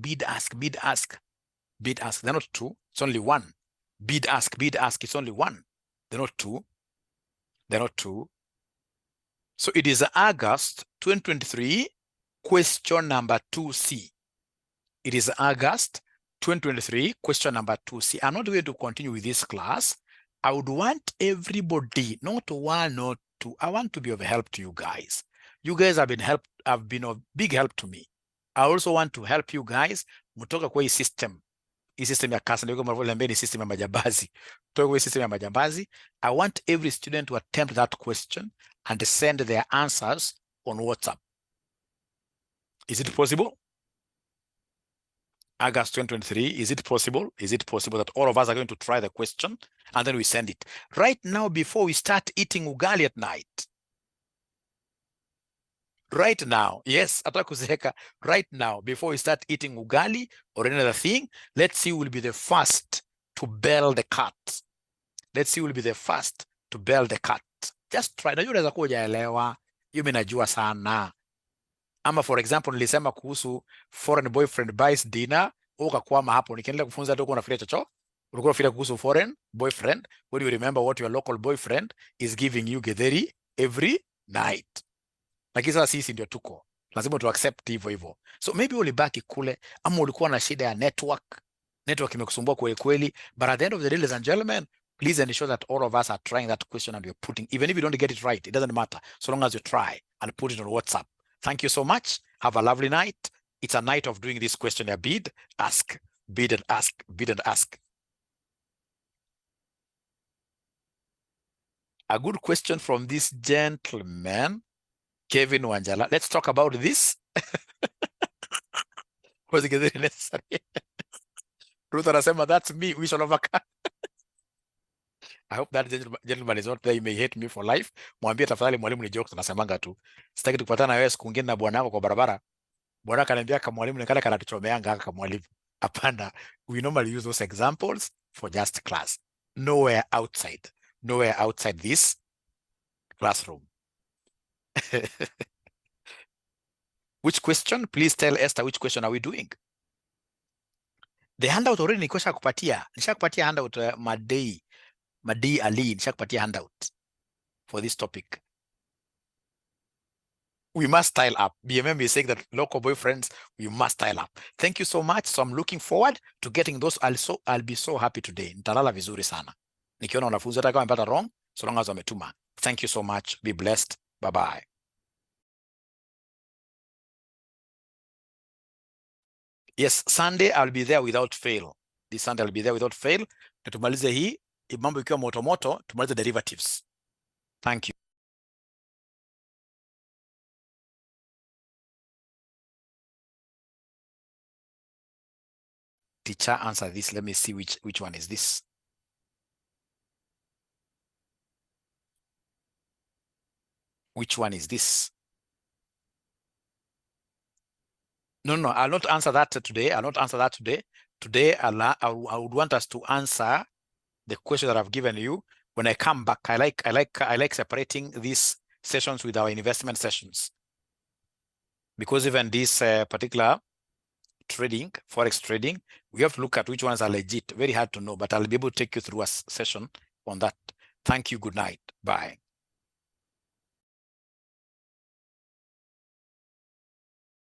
They're not two, it's only one. Bid ask, it's only one. They're not two. So it is August 2023, question number 2C. It is August 2023, question number 2C. I'm not going to continue with this class. I would want everybody, not one, not two. I want to be of help to you guys. You guys have been of big help to me. I also want to help you guys. Mutoka kwa hii system. Hii system ya kasa ndio kama vile ni system ya majambazi. Toa system ya majambazi. I want every student to attempt that question and send their answers on WhatsApp. Is it possible? August 2023, is it possible? Is it possible that all of us are going to try the question and then we send it? Right now, before we start eating ugali at night. Right now, yes, atakuzeka. Right now, before we start eating ugali or any other thing, let's see who will be the first to bail the cat. Let's see who will be the first to bail the cat. Just try. Najua unaweza kuwa hujaelewa. Mimi najua sana. Ama for example, nilisema kuhusu foreign boyfriend buys dinner, ukakwama hapo. Nikiendelea kufunza tu unafikiria chocho. Ulikuwa unafikiria kuhusu foreign boyfriend. When you remember what your local boyfriend is giving you githeri every night. Lakini sasa sisi ndio tuko. Lazima tu accept hivyo hivyo. So maybe ulibaki kule ama ulikuwa na shida ya network. Network imekusumbua kweli kweli. But at the end of the day, ladies and gentlemen, please ensure that all of us are trying that question and you're putting, even if you don't get it right, it doesn't matter. So long as you try and put it on WhatsApp. Thank you so much. Have a lovely night. It's a night of doing this questionnaire. Bid, ask, bid and ask, bid and ask. A good question from this gentleman, Kevin Wanjala. Let's talk about this. Was it necessary? Ruth anasema, that's me. We shall overcome. I hope that gentleman is not there. He may hate me for life. Mwambie tafadhali mwalimu ni jokes nasemanga tu. Sitaki tukupatana na wewe siku nyingine na bwana wako kwa barabara. Bwana kaniambia kama mwalimu ni kale kanatuchomeanga kama mwalimu. Hapana. We normally use those examples for just class. Nowhere outside. Nowhere outside this classroom. Which question? Please tell Esther, which question are we doing? The handout already nikosha kupatia. Nishakupatia handout Madei Ali. Nishakupatia handout for this topic. We must style up. BMM is saying that local boyfriends, we must style up. Thank you so much. So I'm looking forward to getting those. I'll be so happy today. Nitalala vizuri sana. Nikiona wanafunzi hata kama wamepata wrong, so long as wametuma. Thank you so much. Be blessed. Bye-bye. Yes, Sunday I'll be there without fail. This Sunday I'll be there without fail. Na tumalize hii, mambo ikiwa moto, tumalize derivatives. Thank you. Teacher, answer this. Let me see which one is this. Which one is this? No, I'll not answer that today. I'll not answer that today. Today, I would want us to answer the question that I've given you. When I come back, I like separating these sessions with our investment sessions. Because even this particular trading, forex trading, we have to look at which ones are legit. Very hard to know, but I'll be able to take you through a session on that. Thank you. Good night. Bye.